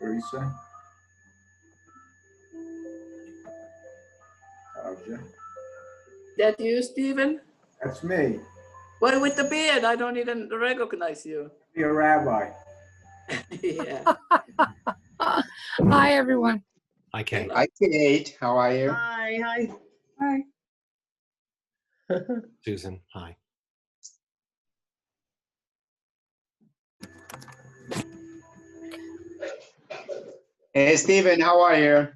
Teresa. Tarja. That you, Stephen? That's me. Well, with the beard, I don't even recognize you. You're a rabbi. Yeah. Hi, everyone. Hi, Kate. Hi, Kate. How are you? Hi. Hi. Susan, hi. Hey, Stephen. How are you?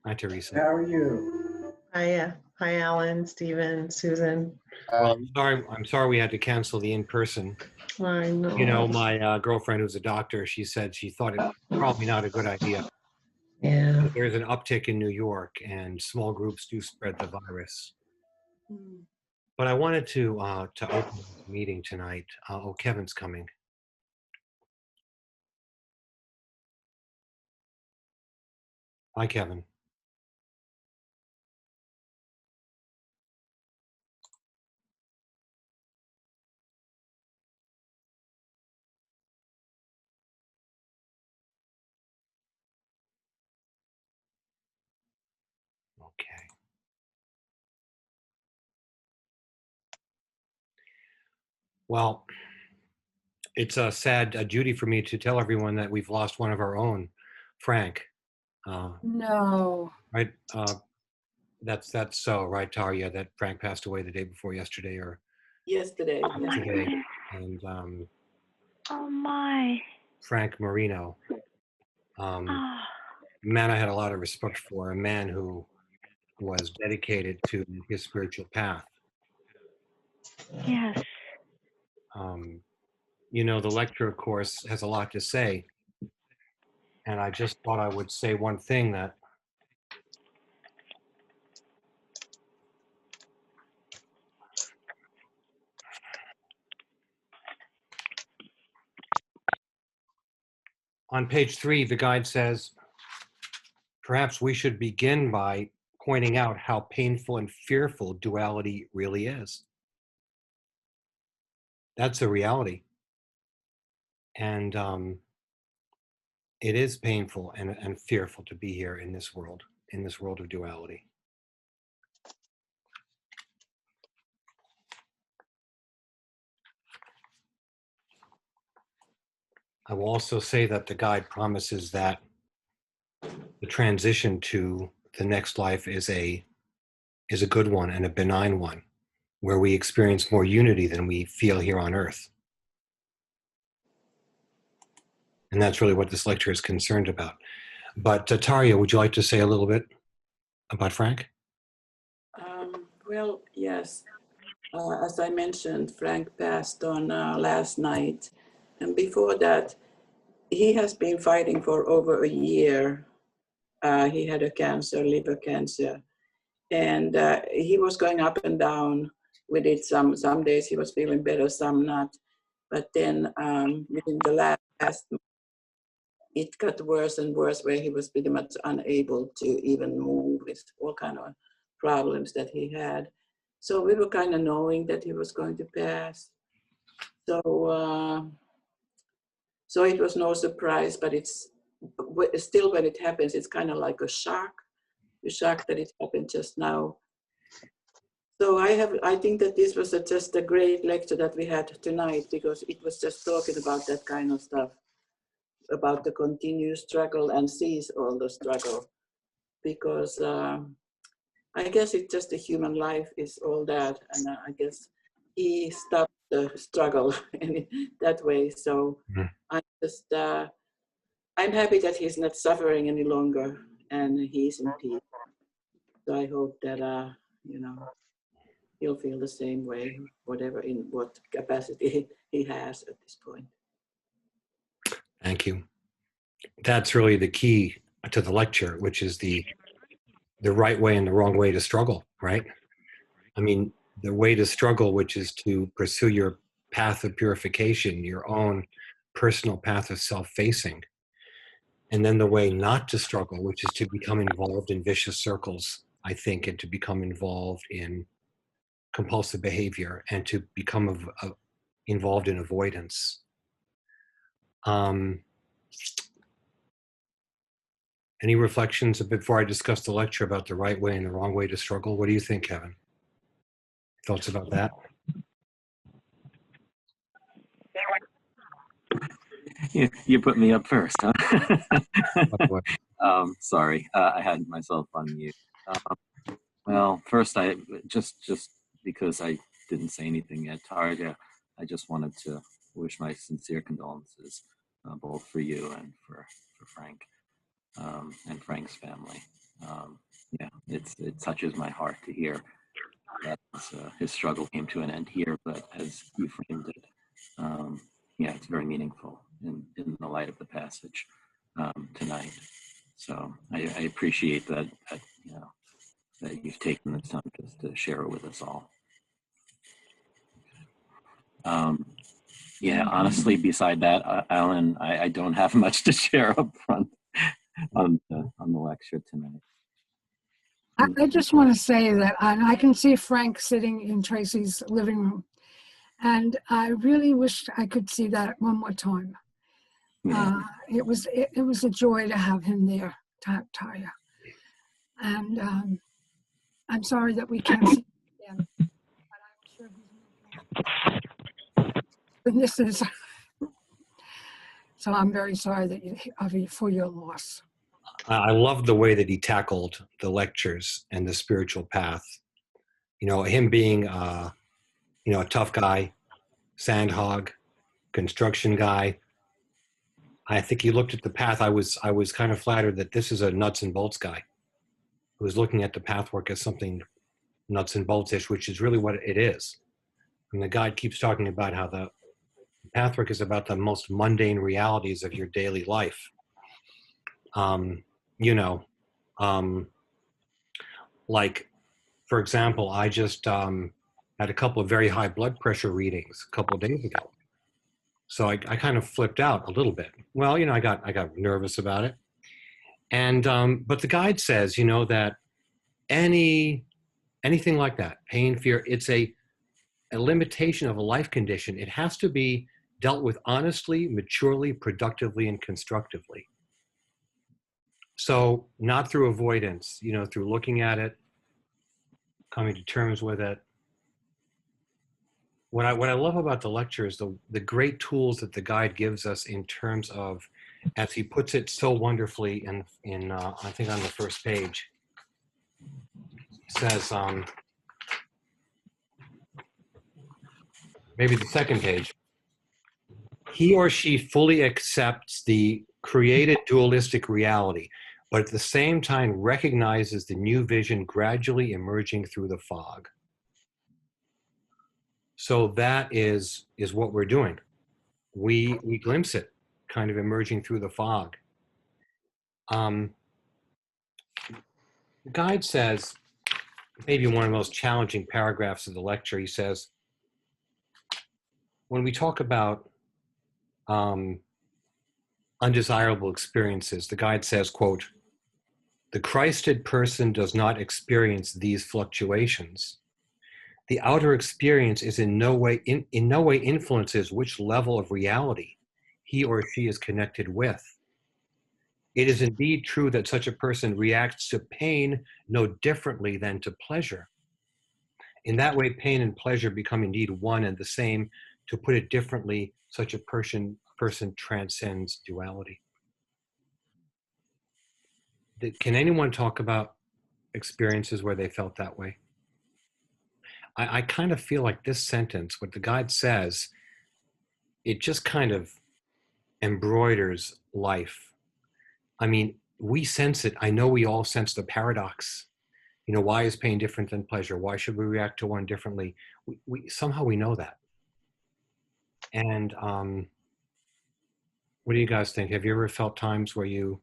Hi, Teresa. How are you? Hi, Alan, Stephen, Susan. Well, I'm sorry we had to cancel the in-person. I know. You know, my girlfriend who's a doctor, she said she thought it was probably not a good idea. Yeah. There's an uptick in New York and small groups do spread the virus. But I wanted to open the meeting tonight. Oh, Kevin's coming. Hi, Kevin. Okay. Well, it's a sad duty for me to tell everyone that we've lost one of our own, Frank. No. Right? That's so, right, Tarja, that Frank passed away the day before yesterday or Yesterday. Oh my today. goodness. And Oh my. Frank Marino, Oh, man I had a lot of respect for, a man who was dedicated to his spiritual path. yes. You know, the lecture, of course, has a lot to say. And I just thought I would say one thing that on page 3, the guide says, perhaps we should begin by pointing out how painful and fearful duality really is. That's a reality. And it is painful and fearful to be here in this world of duality. I will also say that the guide promises that the transition to the next life is a good one and a benign one, where we experience more unity than we feel here on Earth. And that's really what this lecture is concerned about. But Tarja, would you like to say a little bit about Frank? Well, yes. As I mentioned, Frank passed on last night. And before that, he has been fighting for over a year. He had a cancer, liver cancer. And he was going up and down with it. Some days he was feeling better, some not. But then within the last month, it got worse and worse, where he was pretty much unable to even move with all kind of problems that he had. So we were kind of knowing that he was going to pass. So so it was no surprise, but it's still, when it happens, it's kind of like a shock. The shock that it happened just now. So I think that this was just a great lecture that we had tonight, because it was just talking about that kind of stuff, about the continuous struggle and cease all the struggle. Because I guess it's just the human life is all that, and I guess he stopped the struggle in that way. So I'm happy that he's not suffering any longer and he's in peace. So I hope that you know, he'll feel the same way, whatever, in what capacity he has at this point. Thank you. That's really the key to the lecture, which is the right way and the wrong way to struggle, right? I mean, the way to struggle, which is to pursue your path of purification, your own personal path of self-facing. And then the way not to struggle, which is to become involved in vicious circles, I think, and to become involved in compulsive behavior and to become involved in avoidance. Any reflections before I discuss the lecture about the right way and the wrong way to struggle? What do you think, Kevin? Thoughts about that? You put me up first, huh? What? Sorry, I had myself on mute. Well, first, I just because I didn't say anything yet, Tarja, I just wanted to wish my sincere condolences, both for you and for Frank, and Frank's family. Yeah, it touches my heart to hear that his struggle came to an end here, but as you framed it, yeah, it's very meaningful in the light of the passage tonight. So I appreciate that you know, that you've taken the time just to share it with us all. Yeah, honestly, beside that, Alan, I don't have much to share up front on the lecture tonight. I just want to say that I can see Frank sitting in Tracy's living room, and I really wish I could see that one more time. Yeah. It was a joy to have him there, Taya. And I'm sorry that we can't see him again, but I'm sure he's and this is so I'm very sorry that for your loss. I love the way that he tackled the lectures and the spiritual path. You know, him being, a tough guy, sandhog, construction guy. I think he looked at the path. I was kind of flattered that this is a nuts and bolts guy who was looking at the pathwork as something nuts and bolts-ish, which is really what it is. And the guide keeps talking about how the pathwork is about the most mundane realities of your daily life. Like, for example, I just had a couple of very high blood pressure readings a couple of days ago. So I kind of flipped out a little bit. Well, I got nervous about it. And, but the guide says, that anything like that, pain, fear, it's a limitation of a life condition. It has to be dealt with honestly, maturely, productively, and constructively. So not through avoidance, through looking at it, coming to terms with it. What I love about the lecture is the great tools that the guide gives us in terms of, as he puts it so wonderfully in I think on the first page, says, maybe the second page, he or she fully accepts the created dualistic reality, but at the same time recognizes the new vision gradually emerging through the fog. So that is what we're doing. We glimpse it kind of emerging through the fog. The guide says, maybe one of the most challenging paragraphs of the lecture, he says, when we talk about undesirable experiences, the guide says, quote, "The Christed person does not experience these fluctuations. The outer experience is in no way influences which level of reality he or she is connected with. It is indeed true that such a person reacts to pain no differently than to pleasure. In that way, pain and pleasure become indeed one and the same. To put it differently, such a person transcends duality." Can anyone talk about experiences where they felt that way? I kind of feel like this sentence, what the guide says, it just kind of embroiders life. I mean, we sense it. I know we all sense the paradox. Why is pain different than pleasure? Why should we react to one differently? We somehow we know that. And what do you guys think? Have you ever felt times where you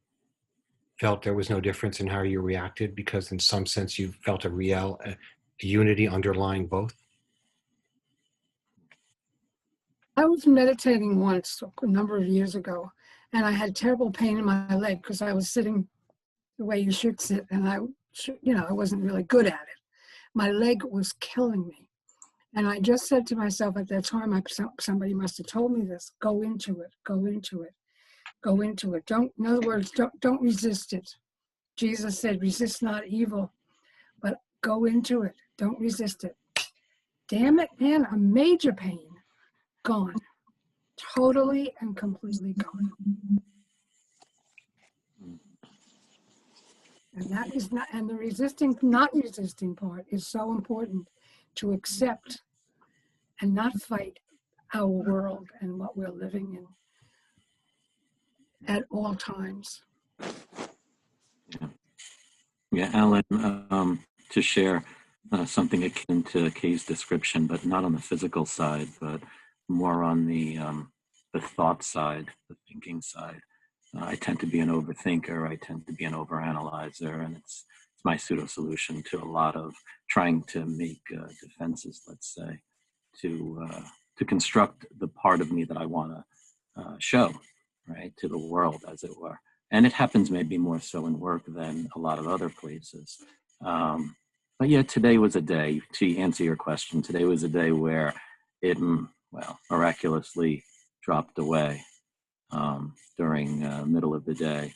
felt there was no difference in how you reacted because in some sense you felt a unity underlying both? I was meditating once a number of years ago, and I had terrible pain in my leg because I was sitting the way you should sit, and I wasn't really good at it. My leg was killing me. And I just said to myself at that time, somebody must have told me this, go into it, go into it, go into it. In other words, don't resist it. Jesus said, resist not evil, but go into it. Don't resist it. Damn it, man, a major pain. Gone. Totally and completely gone. And that is not, and the resisting, not resisting part is so important, to accept and not fight our world and what we're living in at all times. Yeah, Alan, to share something akin to Kay's description, but not on the physical side, but more on the thought side, the thinking side. I tend to be an overthinker. I tend to be an overanalyzer, and it's my pseudo solution to a lot of trying to make defenses, let's say, to construct the part of me that I want to show, right, to the world, as it were. And it happens maybe more so in work than a lot of other places. But yeah, today was a day, to answer your question, today was a day where it, well, miraculously dropped away during middle of the day.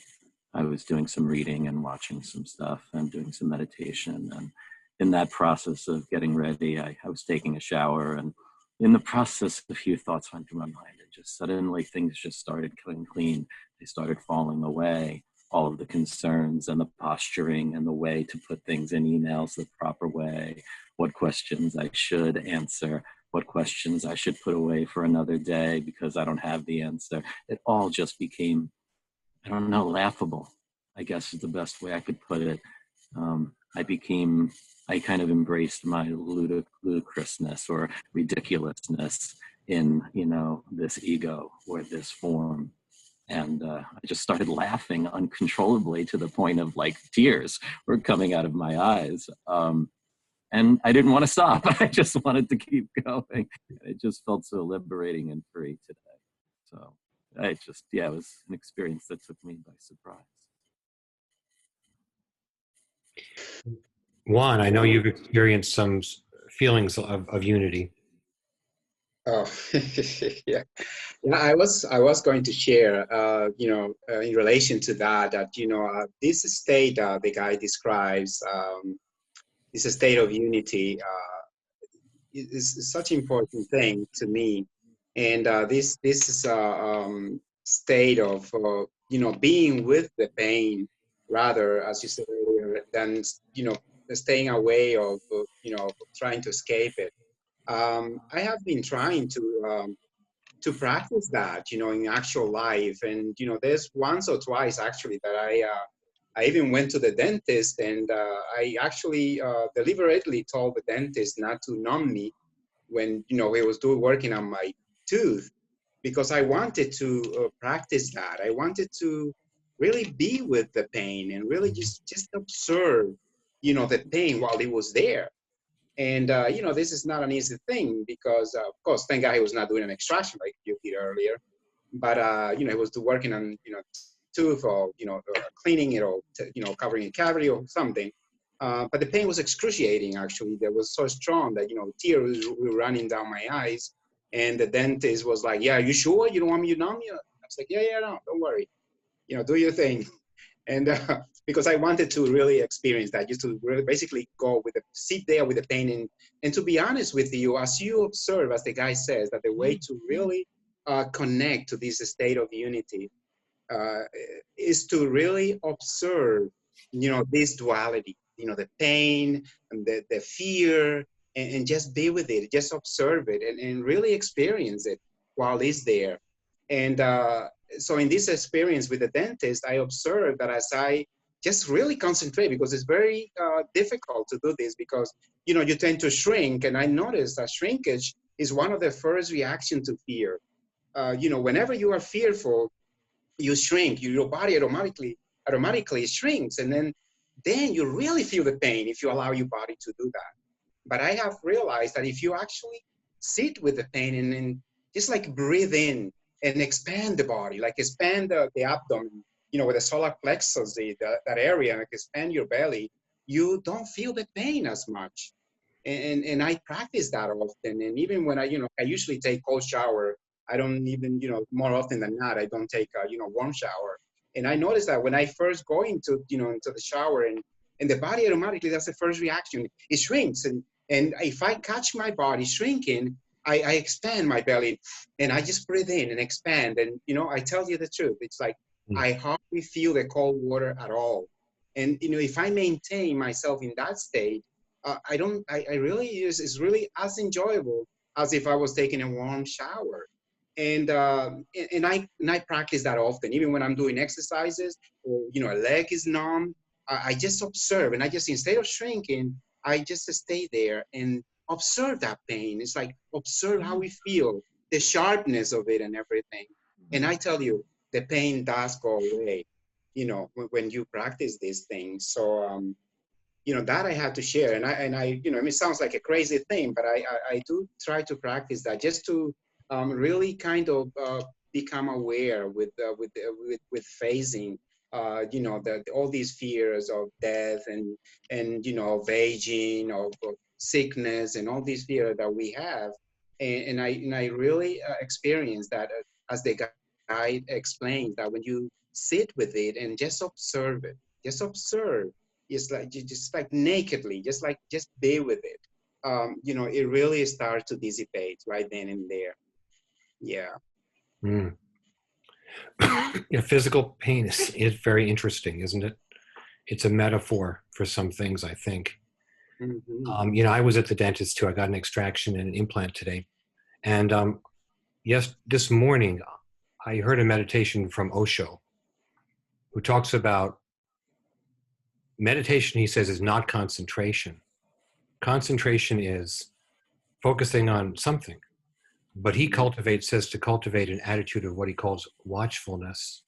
I was doing some reading and watching some stuff and doing some meditation. And in that process of getting ready, I was taking a shower, and in the process, a few thoughts went through my mind, and just suddenly things just started coming clean. They started falling away. All of the concerns and the posturing and the way to put things in emails the proper way, what questions I should answer, what questions I should put away for another day because I don't have the answer. It all just became, I don't know, laughable, I guess is the best way I could put it. I kind of embraced my ludicrousness or ridiculousness in, this ego or this form. And I just started laughing uncontrollably to the point of like tears were coming out of my eyes. And I didn't want to stop. I just wanted to keep going. It just felt so liberating and free today. So it was an experience that took me by surprise. Juan, I know you've experienced some feelings of unity. Oh, yeah. Yeah, I was going to share, in relation to that, this state the guy describes, this state of unity is such an important thing to me. And this is state of, being with the pain rather, as you said earlier, than, staying away of, trying to escape it. I have been trying to practice that, in actual life. And, there's once or twice actually that I even went to the dentist, and I actually deliberately told the dentist not to numb me when, he was working on my tooth, because I wanted to practice that. I wanted to really be with the pain and really just observe, the pain while it was there. And, this is not an easy thing because, of course, thank God he was not doing an extraction like you did earlier. But, he was working on, tooth or, cleaning it or, covering a cavity or something. But the pain was excruciating, actually. That was so strong that, tears were running down my eyes. And the dentist was like, yeah, you sure? You don't want me to numb you? I was like, yeah, no, don't worry. Do your thing. And because I wanted to really experience that, just to really basically sit there with the pain. And to be honest with you, as you observe, as the guy says, that the way to really connect to this state of unity is to really observe, this duality, the pain and the fear, and just be with it, just observe it and really experience it while it's there. And so in this experience with the dentist, I observed that as I just really concentrate, because it's very difficult to do this because, you tend to shrink. And I noticed that shrinkage is one of the first reactions to fear. Whenever you are fearful, you shrink, your body automatically shrinks. And then you really feel the pain if you allow your body to do that. But I have realized that if you actually sit with the pain and just like breathe in and expand the body, like expand the abdomen, with the solar plexus, that area, like expand your belly, you don't feel the pain as much. And I practice that often. And even when I usually take cold shower, I don't even, more often than not, I don't take a, warm shower. And I noticed that when I first go into, into the shower, and the body automatically, that's the first reaction. It shrinks. And if I catch my body shrinking, I expand my belly, and I just breathe in and expand. And, I tell you the truth. It's like, I hardly feel the cold water at all. And, if I maintain myself in that state, I really it's really as enjoyable as if I was taking a warm shower. And I practice that often, even when I'm doing exercises, or, a leg is numb. I just observe, and I just, instead of shrinking, I just stay there and observe that pain. It's like, observe how we feel, the sharpness of it and everything. And I tell you, the pain does go away, when you practice these things. So, that I had to share. And I it sounds like a crazy thing, but I do try to practice that, just to really kind of become aware with facing, all these fears of death and of aging, of sickness, and all these fears that we have. And I really experienced that, as the guide explains, that when you sit with it and just observe it, just observe, it's like, just like nakedly, just be with it. It really starts to dissipate right then and there. Yeah. Yeah, physical pain is very interesting, isn't it? It's a metaphor for some things, I think. Mm-hmm. I was at the dentist too. I got an extraction and an implant today. And this morning, I heard a meditation from Osho, who talks about meditation, he says, is not concentration. Concentration is focusing on something. But he says to cultivate an attitude of what he calls watchfulness,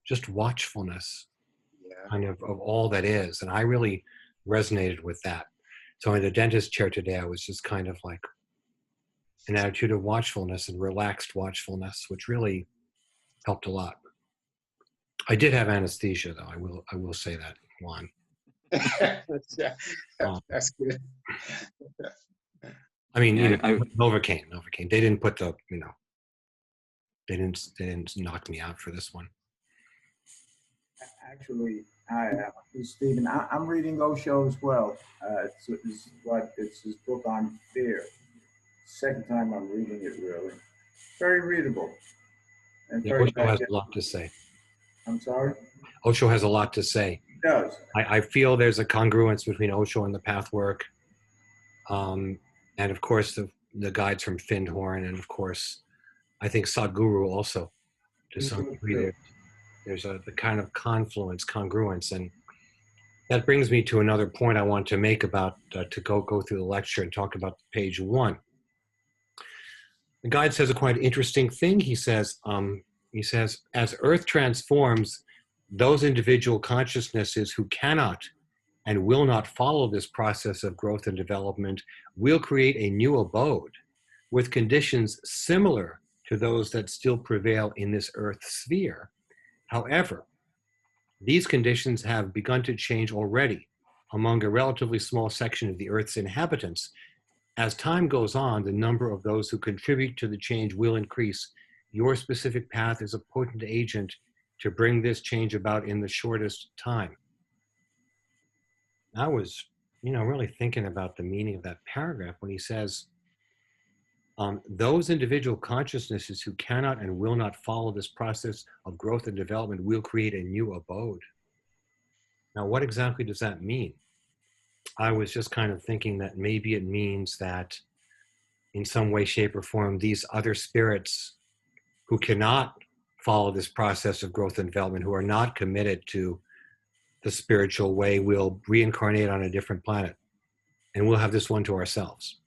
just watchfulness, kind of all that is. And I really resonated with that. So in the dentist chair today, I was just kind of like an attitude of watchfulness and relaxed watchfulness, which really helped a lot. I did have anesthesia, though. I will say that, Juan. That's good. I mean, Yeah, Novocaine. They didn't put the, they didn't knock me out for this one. Actually, Stephen, I'm reading Osho as well. It's his book on fear. Second time I'm reading it, really. Very readable. And Yeah, very Osho has a lot to say. I'm sorry? Osho has a lot to say. He does. I feel there's a congruence between Osho and the Pathwork. And of course, the guides from Findhorn, and of course, I think Sadhguru also, to some degree. There's the kind of congruence. And that brings me to another point I want to make about, to go through the lecture and talk about page 1. The guide says a quite interesting thing. He says, as Earth transforms, those individual consciousnesses who cannot and will not follow this process of growth and development will create a new abode with conditions similar to those that still prevail in this Earth sphere. However, these conditions have begun to change already among a relatively small section of the Earth's inhabitants. As time goes on, the number of those who contribute to the change will increase. Your specific path is a potent agent to bring this change about in the shortest time. I was, really thinking about the meaning of that paragraph when he says, those individual consciousnesses who cannot and will not follow this process of growth and development will create a new abode. Now, what exactly does that mean? I was just kind of thinking that maybe it means that in some way, shape, or form, these other spirits who cannot follow this process of growth and development, who are not committed to the spiritual way, will reincarnate on a different planet, and we'll have this one to ourselves.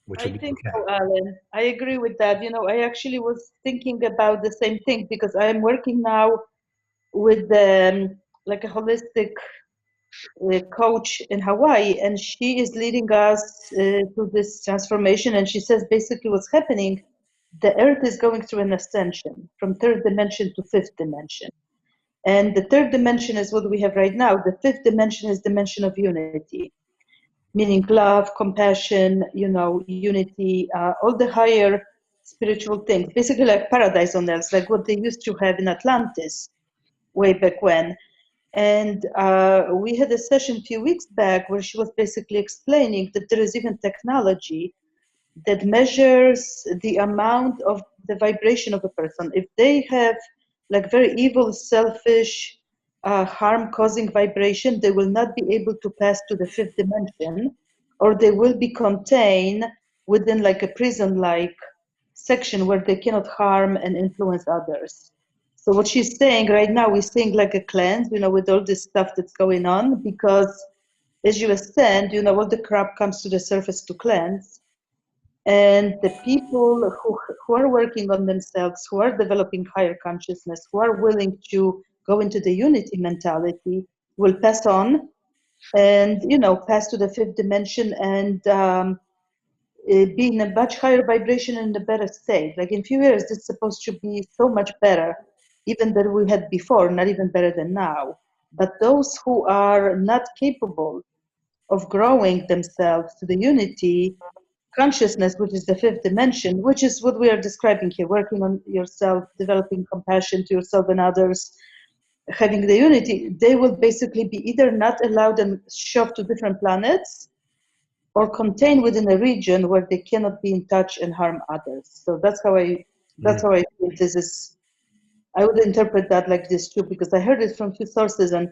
Which I think so, Alan. I agree with that. I actually was thinking about the same thing, because I am working now with like a holistic coach in Hawaii, and she is leading us to this transformation. And she says basically what's happening, the Earth is going through an ascension from 3rd dimension to 5th dimension. And the 3rd dimension is what we have right now. The 5th dimension is dimension of unity, meaning love, compassion, unity, all the higher spiritual things, basically like paradise on earth, like what they used to have in Atlantis. way back when. And we had a session a few weeks back where she was basically explaining that there is even technology that measures the amount of the vibration of a person. If they have like very evil, selfish, harm-causing vibration, they will not be able to pass to the fifth dimension, or they will be contained within like a prison-like section where they cannot harm and influence others. So what she's saying right now, we're seeing like a cleanse, you know, with all this stuff that's going on, because as you ascend, you know, all the crap comes to the surface to cleanse. And the people who are working on themselves, who are developing higher consciousness, who are willing to go into the unity mentality, will pass on and, you know, pass to the fifth dimension and be in a much higher vibration and a better state. Like in a few years, it's supposed to be so much better, even than we had before, not even better than now. But those who are not capable of growing themselves to the unity consciousness, which is the fifth dimension, which is what we are describing here, working on yourself, developing compassion to yourself and others, having the unity, they will basically be either not allowed and shoved to different planets or contained within a region where they cannot be in touch and harm others. So that's how I think this is. I would interpret that like this too, because I heard it from a few sources, and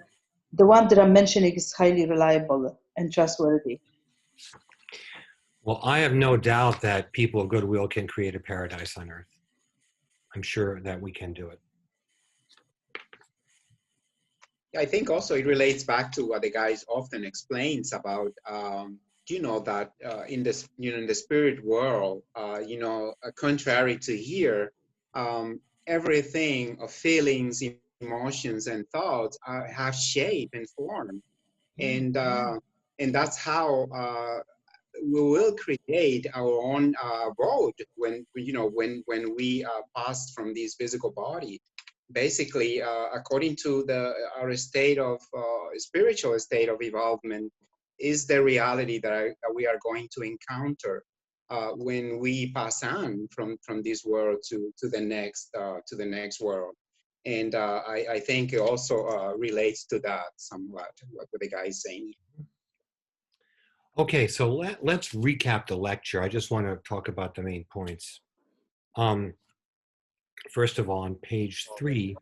the one that I'm mentioning is highly reliable and trustworthy. Well, I have no doubt that people of goodwill can create a paradise on earth. I'm sure that we can do it. I think also it relates back to what the guys often explains about, you know, that in this, you know, in the spirit world, you know, contrary to here, everything of feelings, emotions, and thoughts have shape and form, and that's how we will create our own road when, you know, when we pass from this physical body. Basically, according to our state of spiritual state of evolvement, is the reality that we are going to encounter when we pass on from this world to the next world. And I think it also relates to that somewhat, what the guy is saying. Okay, so let's recap the lecture. I just want to talk about the main points. First of all, on page 3,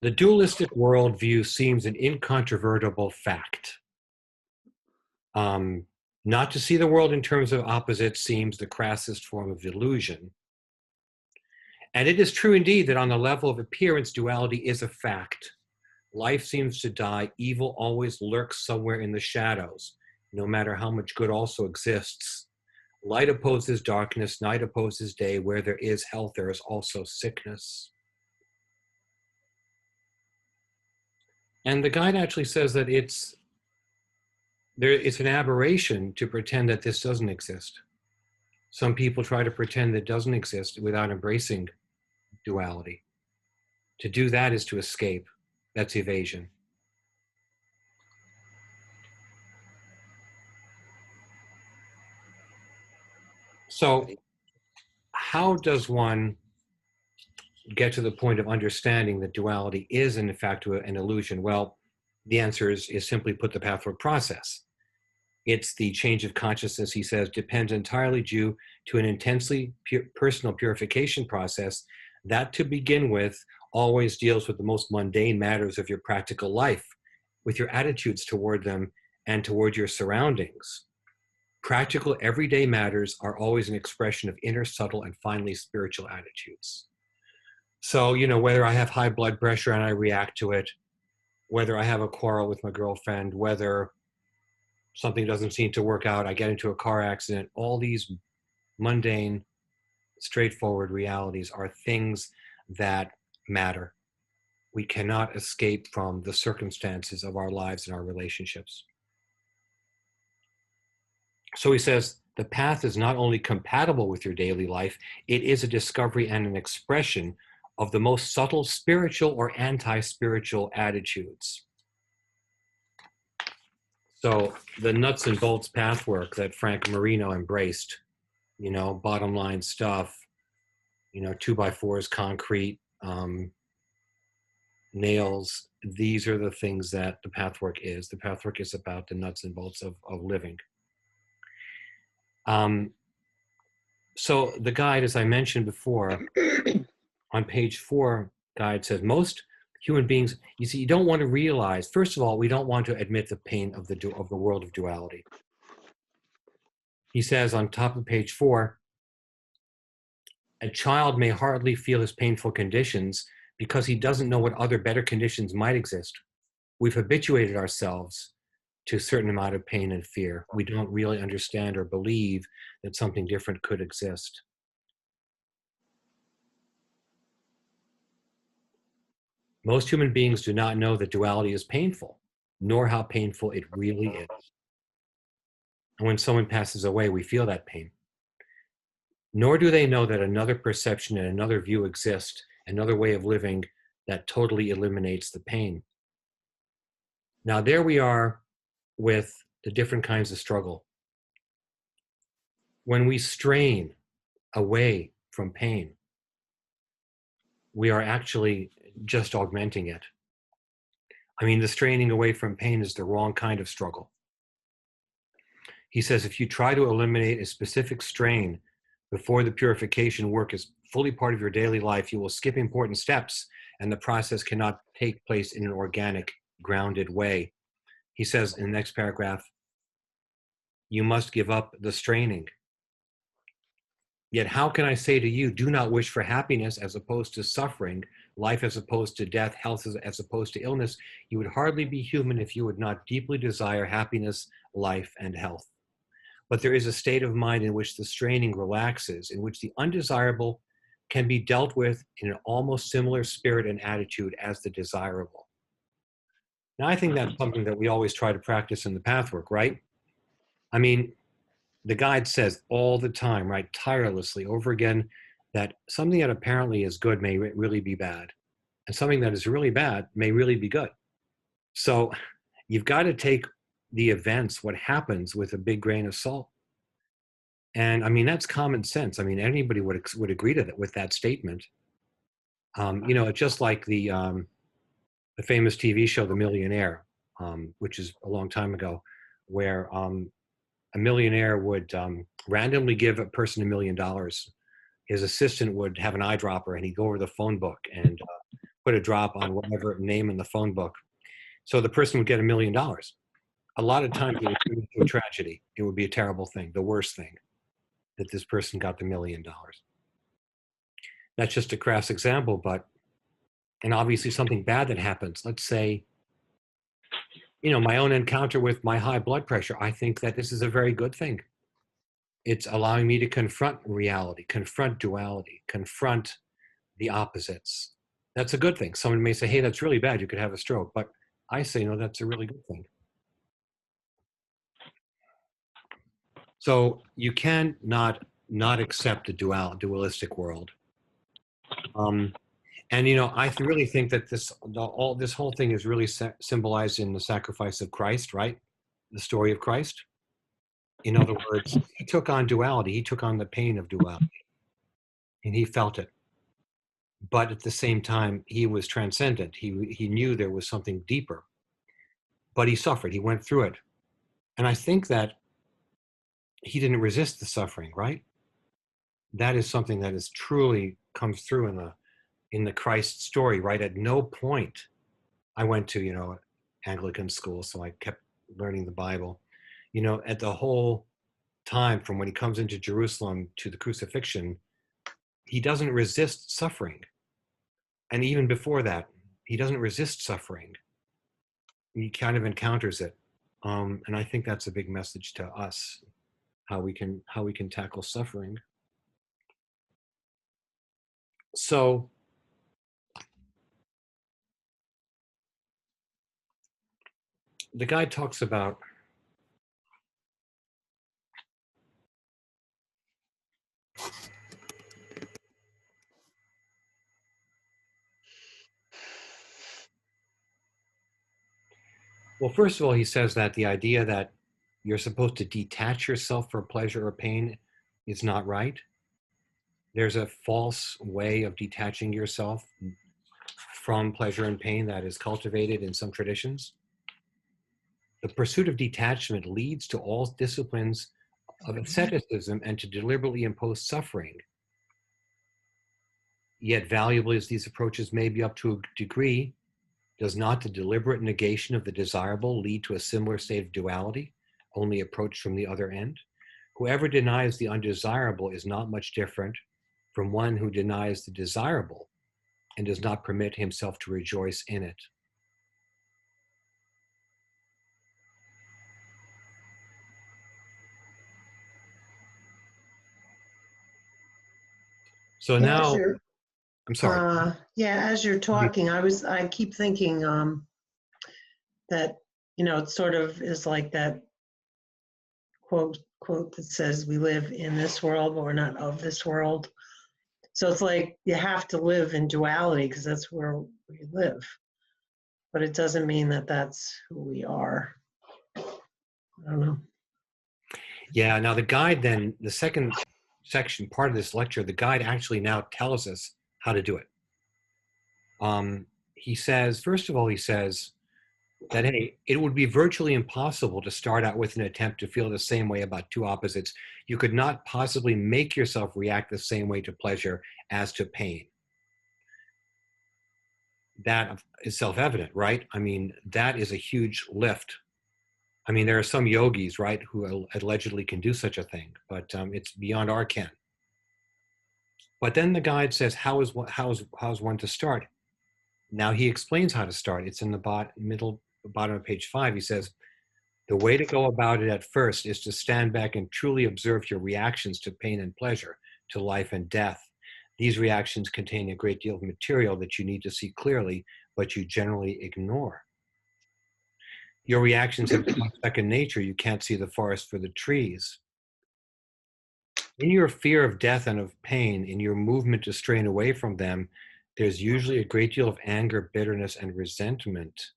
the dualistic worldview seems an incontrovertible fact. Not to see the world in terms of opposites seems the crassest form of illusion. And it is true indeed that on the level of appearance, duality is a fact. Life seems to die. Evil always lurks somewhere in the shadows, no matter how much good also exists. Light opposes darkness, night opposes day. Where there is health, there is also sickness. And the guide actually says that it's an aberration to pretend that this doesn't exist. Some people try to pretend that it doesn't exist without embracing duality. To do that is to escape. That's evasion. So how does one get to the point of understanding that duality is in fact an illusion? Well, the answer is simply put, the Pathwork process. It's the change of consciousness, he says, depends entirely due to an intensely personal purification process that, to begin with, always deals with the most mundane matters of your practical life, with your attitudes toward them and toward your surroundings. Practical everyday matters are always an expression of inner, subtle, and finally spiritual attitudes. So, you know, whether I have high blood pressure and I react to it, whether I have a quarrel with my girlfriend, whether something doesn't seem to work out, I get into a car accident, all these mundane, straightforward realities are things that matter. We cannot escape from the circumstances of our lives and our relationships. So he says, the path is not only compatible with your daily life, it is a discovery and an expression of the most subtle spiritual or anti-spiritual attitudes. So the nuts and bolts pathwork that Frank Marino embraced, you know, bottom line stuff, you know, 2x4s, concrete, you nails. These are the things that the pathwork is. The pathwork is about the nuts and bolts of living. So the guide, as I mentioned before, on page 4, guide says most human beings, you see, you don't want to realize, first of all, we don't want to admit the pain of the world of duality. He says on top of page 4, a child may hardly feel his painful conditions because he doesn't know what other better conditions might exist. We've habituated ourselves to a certain amount of pain and fear. We don't really understand or believe that something different could exist. Most human beings do not know that duality is painful, nor how painful it really is. And when someone passes away, we feel that pain. Nor do they know that another perception and another view exist, another way of living that totally eliminates the pain. Now, there we are with the different kinds of struggle. When we strain away from pain, we are actually just augmenting it. I mean, the straining away from pain is the wrong kind of struggle. He says, if you try to eliminate a specific strain before the purification work is fully part of your daily life, you will skip important steps, and the process cannot take place in an organic, grounded way. He says in the next paragraph, you must give up the straining. Yet how can I say to you, do not wish for happiness as opposed to suffering, life as opposed to death, health as opposed to illness? You would hardly be human if you would not deeply desire happiness, life, and health. But there is a state of mind in which the straining relaxes, in which the undesirable can be dealt with in an almost similar spirit and attitude as the desirable. Now, I think that's something that we always try to practice in the pathwork, right? I mean, the guide says all the time, right, tirelessly over again, that something that apparently is good may really be bad, and something that is really bad may really be good. So you've got to take the events, what happens, with a big grain of salt. And I mean, that's common sense. I mean, anybody would agree to that with that statement. You know, it's just like the famous TV show, The Millionaire, which is a long time ago, where a millionaire would randomly give a person $1 million. His assistant would have an eyedropper, and he'd go over the phone book and put a drop on whatever name in the phone book. So the person would get $1 million. A lot of times it would turn into a tragedy. It would be a terrible thing, the worst thing, that this person got the $1 million. That's just a crass example, but, and obviously something bad that happens. Let's say, you know, my own encounter with my high blood pressure, I think that this is a very good thing. It's allowing me to confront reality, confront duality, confront the opposites. That's a good thing. Someone may say, hey, that's really bad, you could have a stroke. But I say, no, that's a really good thing. So you can not accept the dualistic world. And, you know, I really think that this whole thing is really symbolized in the sacrifice of Christ, right? The story of Christ. In other words, he took on duality. He took on the pain of duality, and he felt it. But at the same time, he was transcendent. He knew there was something deeper, but he suffered. He went through it. And I think that he didn't resist the suffering, right? That is something that is truly comes through in the Christ story, right? At no point, I went to, you know, Anglican school, so I kept learning the Bible. You know, at the whole time from when he comes into Jerusalem to the crucifixion, he doesn't resist suffering. And even before that, he doesn't resist suffering. He kind of encounters it. And I think that's a big message to us, how we can tackle suffering. So the guide talks about well, first of all, he says that the idea that you're supposed to detach yourself from pleasure or pain is not right. There's a false way of detaching yourself from pleasure and pain that is cultivated in some traditions. The pursuit of detachment leads to all disciplines of asceticism and to deliberately impose suffering. Yet valuable as these approaches may be up to a degree, does not the deliberate negation of the desirable lead to a similar state of duality, only approached from the other end? Whoever denies the undesirable is not much different from one who denies the desirable and does not permit himself to rejoice in it. So Yeah, as now, you're, I'm sorry. yeah, as you're talking, I keep thinking that, you know, it sort of is like that quote that says we live in this world, but we're not of this world. So it's like you have to live in duality because that's where we live. But it doesn't mean that that's who we are. I don't know. Yeah, now the guide then, the second section, part of this lecture, the guide actually now tells us how to do it. He says, first of all, he says that, hey, it would be virtually impossible to start out with an attempt to feel the same way about two opposites. You could not possibly make yourself react the same way to pleasure as to pain. That is self-evident, right? I mean, that is a huge lift. I mean, there are some yogis, right, who allegedly can do such a thing, but it's beyond our ken. But then the guide says, how is one to start? Now he explains how to start. It's in the bottom of page 5. He says, the way to go about it at first is to stand back and truly observe your reactions to pain and pleasure, to life and death. These reactions contain a great deal of material that you need to see clearly, but you generally ignore. Your reactions have become second nature. You can't see the forest for the trees. In your fear of death and of pain, in your movement to strain away from them, there's usually a great deal of anger, bitterness, and resentment.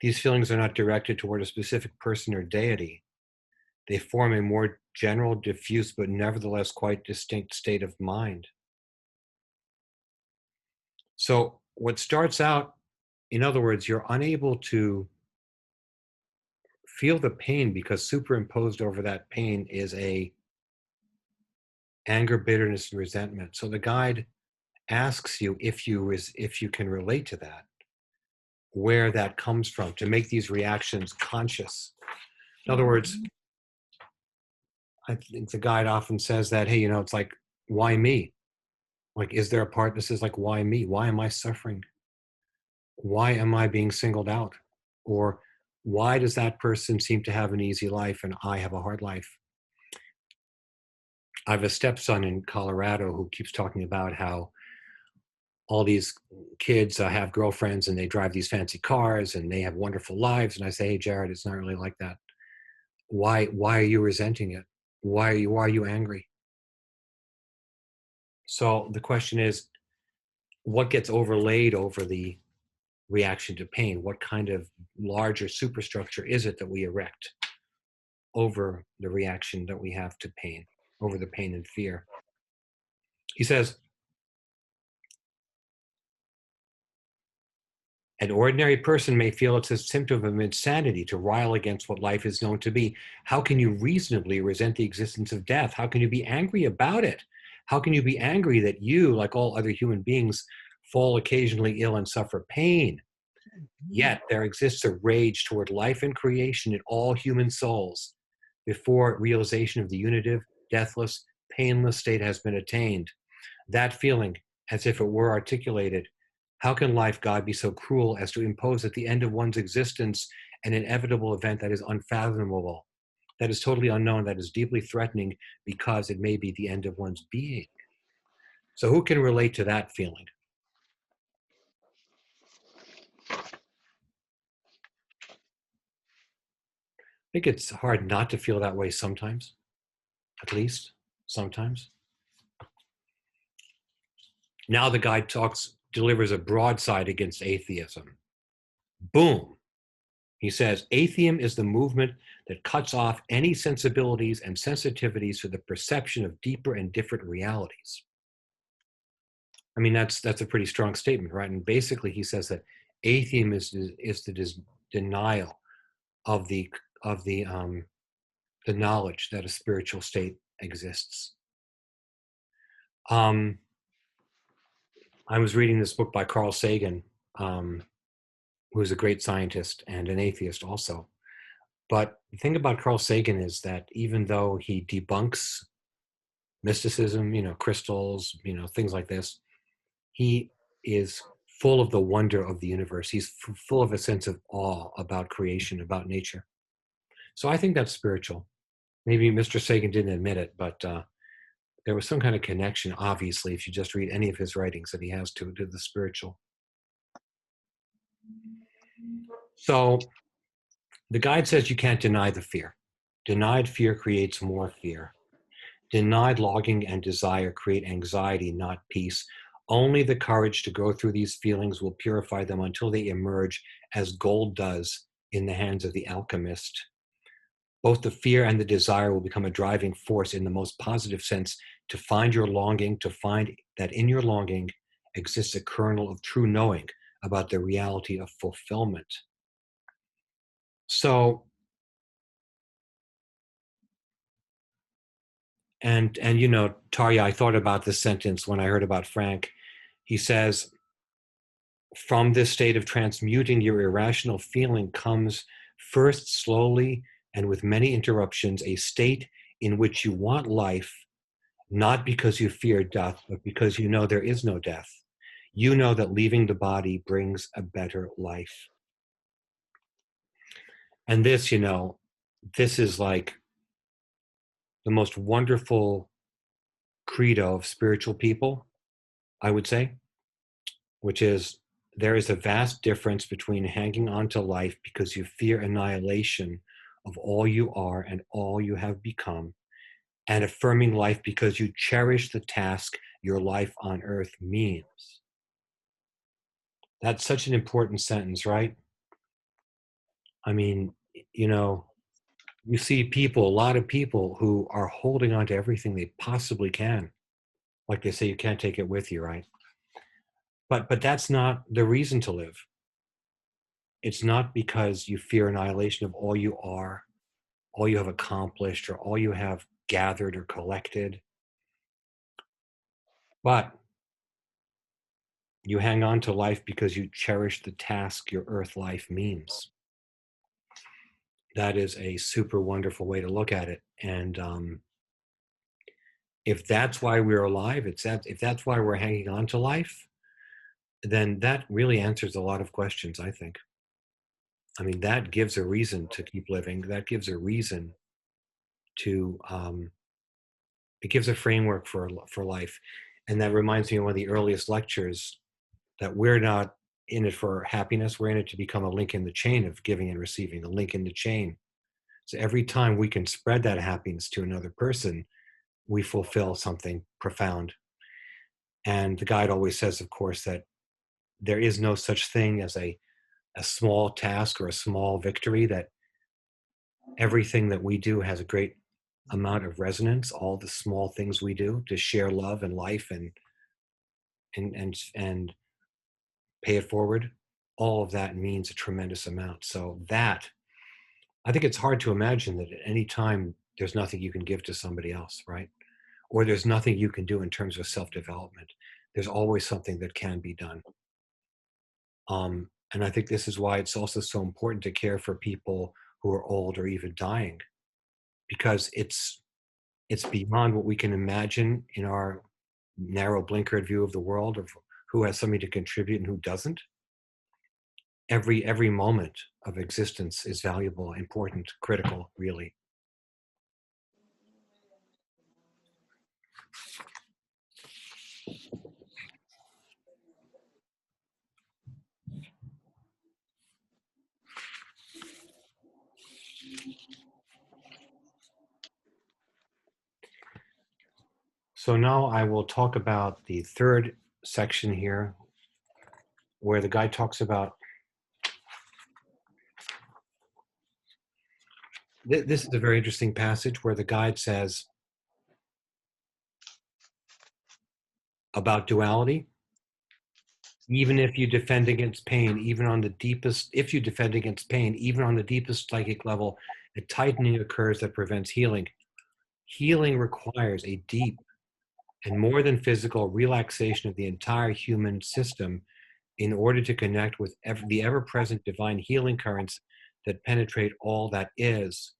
These feelings are not directed toward a specific person or deity. They form a more general, diffuse, but nevertheless quite distinct state of mind. So what starts out, in other words, you're unable to feel the pain because superimposed over that pain is a anger, bitterness, and resentment. So the guide asks you if you can relate to that, where that comes from, to make these reactions conscious. In other words, I think the guide often says that, hey, you know, it's like, why me? Like, is there a part that says, like, why me? Why am I suffering? Why am I being singled out? Or why does that person seem to have an easy life and I have a hard life? I have a stepson in Colorado who keeps talking about how all these kids have girlfriends and they drive these fancy cars and they have wonderful lives. And I say, hey, Jared, it's not really like that. Why are you resenting it? Why are you angry? So the question is, what gets overlaid over the reaction to pain? What kind of larger superstructure is it that we erect over the reaction that we have to pain, over the pain and fear? He says, an ordinary person may feel it's a symptom of insanity to rile against what life is known to be. How can you reasonably resent the existence of death? How can you be angry about it? How can you be angry that you, like all other human beings, fall occasionally ill and suffer pain? Yet there exists a rage toward life and creation in all human souls before realization of the unitive, deathless, painless state has been attained. That feeling, as if it were articulated, how can life, God, be so cruel as to impose at the end of one's existence an inevitable event that is unfathomable, that is totally unknown, that is deeply threatening because it may be the end of one's being? So who can relate to that feeling? I think it's hard not to feel that way sometimes, at least sometimes. Now the guide delivers a broadside against atheism. Boom. He says, atheism is the movement that cuts off any sensibilities and sensitivities to the perception of deeper and different realities. I mean, that's a pretty strong statement, right? And basically, he says that atheism is the denial of the knowledge that a spiritual state exists. I was reading this book by Carl Sagan, who's a great scientist and an atheist also. But the thing about Carl Sagan is that even though he debunks mysticism, crystals, things like this, he is full of the wonder of the universe. He's full of a sense of awe about creation, about nature. So I think that's spiritual. Maybe Mr. Sagan didn't admit it, but there was some kind of connection, obviously, if you just read any of his writings, that he has to the spiritual. So the guide says you can't deny the fear. Denied fear creates more fear. Denied longing and desire create anxiety, not peace. Only the courage to go through these feelings will purify them until they emerge as gold does in the hands of the alchemist. Both the fear and the desire will become a driving force in the most positive sense to find your longing, to find that in your longing exists a kernel of true knowing about the reality of fulfillment. So, and Tarja, I thought about this sentence when I heard about Frank. He says, from this state of transmuting your irrational feeling comes first slowly and with many interruptions, a state in which you want life, not because you fear death, but because you know there is no death. You know that leaving the body brings a better life. And this, this is like the most wonderful credo of spiritual people, I would say, which is there is a vast difference between hanging on to life because you fear annihilation of all you are and all you have become, and affirming life because you cherish the task your life on earth means. That's such an important sentence, right? I mean, you see people, a lot of people who are holding on to everything they possibly can. Like they say, you can't take it with you, right? But that's not the reason to live. It's not because you fear annihilation of all you are, all you have accomplished, or all you have gathered or collected. But you hang on to life because you cherish the task your earth life means. That is a super wonderful way to look at it. And if that's why we're alive, if that's why we're hanging on to life, then that really answers a lot of questions, I think. I mean, that gives a reason to keep living. That gives a reason to, it gives a framework for life. And that reminds me of one of the earliest lectures, that we're not in it for happiness. We're in it to become a link in the chain of giving and receiving, a link in the chain. So every time we can spread that happiness to another person, we fulfill something profound. And the guide always says, of course, that there is no such thing as a small task or a small victory, that everything that we do has a great amount of resonance. All the small things we do to share love and life and pay it forward, all of that means a tremendous amount. So that, I think it's hard to imagine that at any time there's nothing you can give to somebody else, right? Or there's nothing you can do in terms of self-development. There's always something that can be done. And I think this is why it's also so important to care for people who are old or even dying, because it's beyond what we can imagine in our narrow blinkered view of the world of who has something to contribute and who doesn't. Every moment of existence is valuable, important, critical, really. So now I will talk about the third section here, where the guy talks about, this is a very interesting passage where the guide says about duality. Even if you defend against pain, even on the deepest, if you defend against pain, even on the deepest psychic level, a tightening occurs that prevents healing. Healing requires a deep and more than physical relaxation of the entire human system in order to connect with the ever-present divine healing currents that penetrate all that is.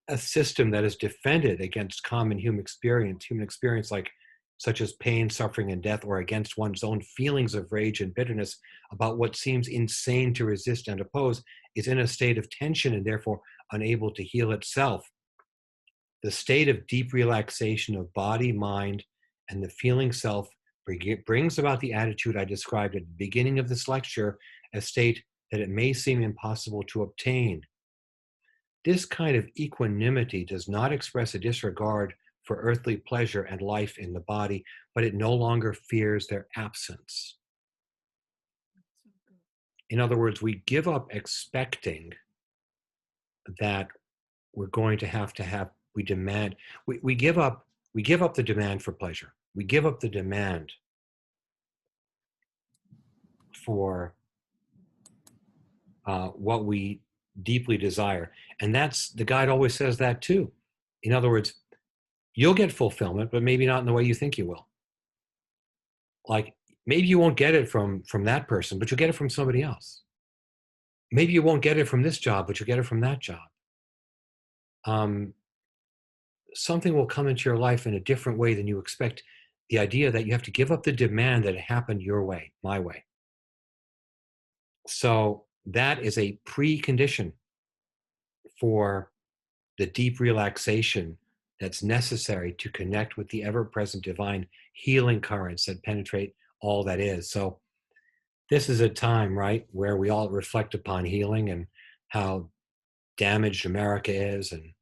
A system that is defended against common human experience like such as pain, suffering, and death, or against one's own feelings of rage and bitterness about what seems insane to resist and oppose, is in a state of tension and therefore unable to heal itself. The state of deep relaxation of body, mind, and the feeling self brings about the attitude I described at the beginning of this lecture, a state that it may seem impossible to obtain. This kind of equanimity does not express a disregard for earthly pleasure and life in the body, but it no longer fears their absence. In other words, we give up expecting that we're going to have, we demand, we give up the demand for pleasure. We give up the demand for what we deeply desire. And that's, the guide always says that too. In other words, you'll get fulfillment, but maybe not in the way you think you will. Like, maybe you won't get it from that person, but you'll get it from somebody else. Maybe you won't get it from this job, but you'll get it from that job. Something will come into your life in a different way than you expect. The idea that you have to give up the demand that it happened your way, my way. So that is a precondition for the deep relaxation that's necessary to connect with the ever-present divine healing currents that penetrate all that is. So this is a time, right, where we all reflect upon healing and how damaged America is, and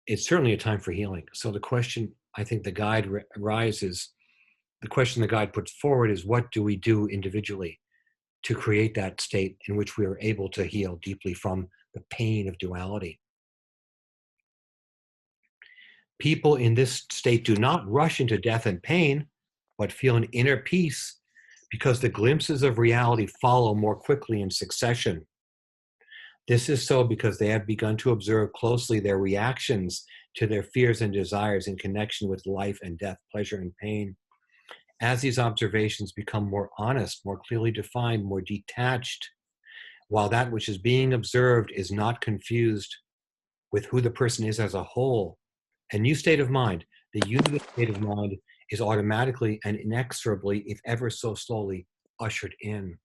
it's certainly a time for healing. So the question I think the guide the question the guide puts forward is, what do we do individually to create that state in which we are able to heal deeply from the pain of duality? People in this state do not rush into death and pain, but feel an inner peace because the glimpses of reality follow more quickly in succession. This is so because they have begun to observe closely their reactions to their fears and desires in connection with life and death, pleasure and pain. As these observations become more honest, more clearly defined, more detached, while that which is being observed is not confused with who the person is as a whole, a new state of mind, the unity state of mind, is automatically and inexorably, if ever so slowly, ushered in.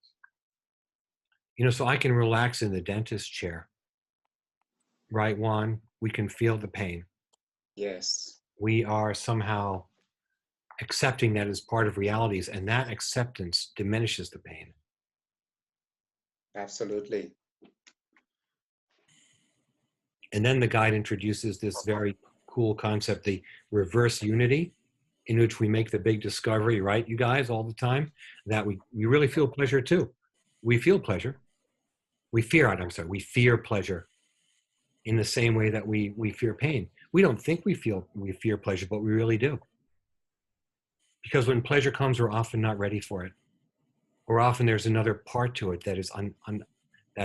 You know, so I can relax in the dentist chair, right, Juan? We can feel the pain. Yes. We are somehow accepting that as part of realities, and that acceptance diminishes the pain. Absolutely. And then the guide introduces this very cool concept, the reverse unity, in which we make the big discovery, right, you guys, all the time, that we really feel pleasure too. We feel pleasure. We fear pleasure in the same way that we fear pain. We don't think we fear pleasure, but we really do. Because when pleasure comes, we're often not ready for it. Or often there's another part to it that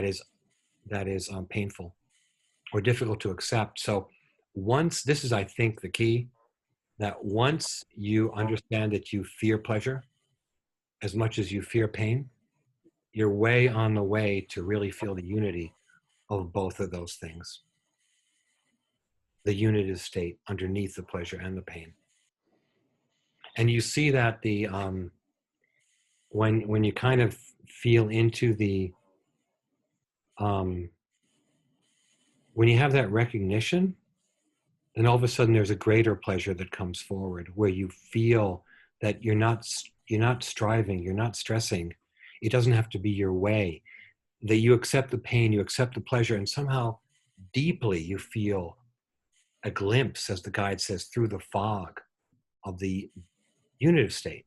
is painful or difficult to accept. So this is, I think, the key, that once you understand that you fear pleasure as much as you fear pain, you're way on the way to really feel the unity of both of those things. The unitive state underneath the pleasure and the pain. And you see that when you kind of feel into when you have that recognition, then all of a sudden there's a greater pleasure that comes forward, where you feel that you're not striving, you're not stressing. It doesn't have to be your way. That you accept the pain, you accept the pleasure, and somehow deeply you feel a glimpse, as the guide says, through the fog of the unitive state,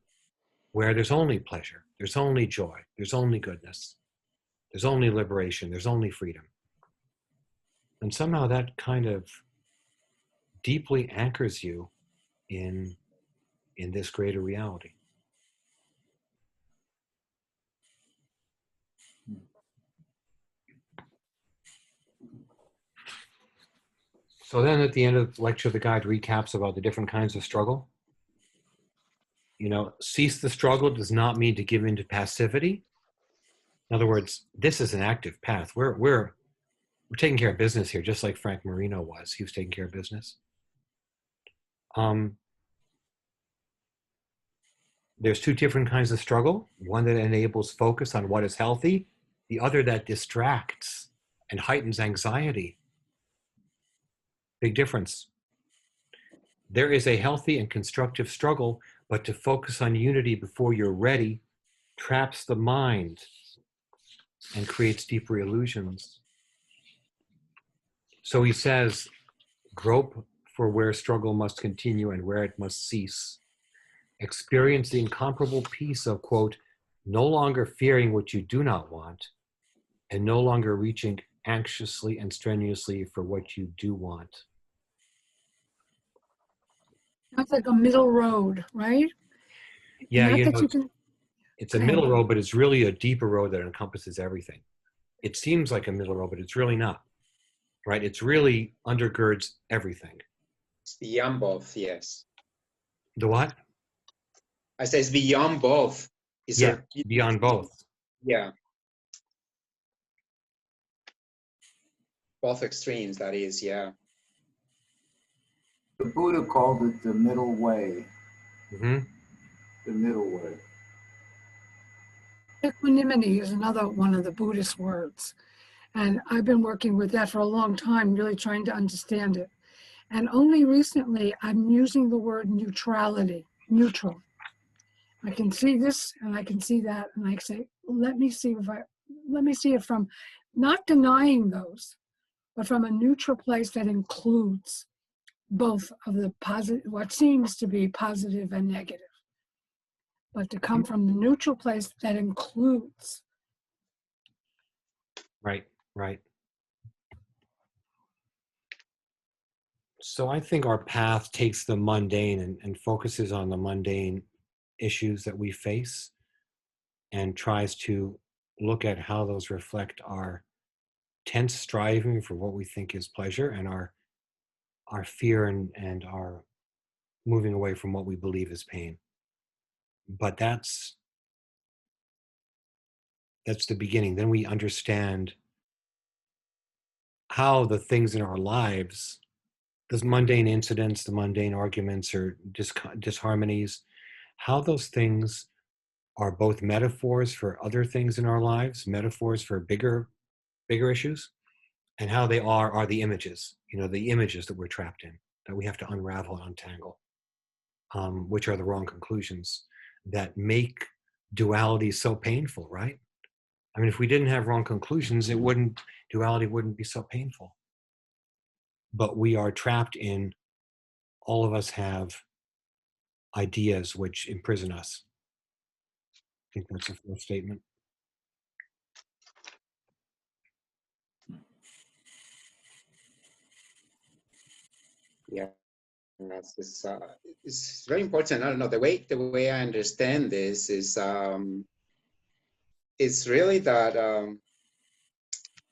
where there's only pleasure, there's only joy, there's only goodness, there's only liberation, there's only freedom. And somehow that kind of deeply anchors you in this greater reality. So then at the end of the lecture, the guide recaps about the different kinds of struggle. You know, cease the struggle does not mean to give in to passivity. In other words, this is an active path. We're taking care of business here, just like Frank Marino was. He was taking care of business. There's two different kinds of struggle. One that enables focus on what is healthy, the other that distracts and heightens anxiety. Big difference. There is a healthy and constructive struggle, but to focus on unity before you're ready traps the mind and creates deeper illusions. So he says, grope for where struggle must continue and where it must cease. Experience the incomparable peace of, quote, no longer fearing what you do not want and no longer reaching anxiously and strenuously for what you do want. That's like a middle road, right? Yeah, Not you that know, you can. it's a Go ahead. middle road, but it's really a deeper road that encompasses everything. It seems like a middle road, but it's really not, right? It's really undergirds everything. It's beyond both, yes. The what? I say it's beyond both. It's Yeah, beyond both. Yeah. Both extremes, that is, yeah. The Buddha called it the middle way. Mm-hmm. The middle way. Equanimity is another one of the Buddhist words. And I've been working with that for a long time, really trying to understand it. And only recently, I'm using the word neutrality, neutral. I can see this and I can see that. And I say, let me see it from not denying those, but from a neutral place that includes both of the positive, what seems to be positive and negative. But to come from the neutral place that includes. Right, right. So I think our path takes the mundane and focuses on the mundane issues that we face and tries to look at how those reflect our tense striving for what we think is pleasure and our fear and our moving away from what we believe is pain. But that's the beginning. Then we understand how the things in our lives, those mundane incidents, the mundane arguments or disharmonies, how those things are both metaphors for other things in our lives, metaphors for bigger issues, and how they are the images, the images that we're trapped in, that we have to unravel and untangle, which are the wrong conclusions that make duality so painful, right? I mean, if we didn't have wrong conclusions, duality wouldn't be so painful. But we are trapped in, all of us have ideas which imprison us. I think that's the first statement. Yeah, it's very important. I don't know, the way I understand this is it's really that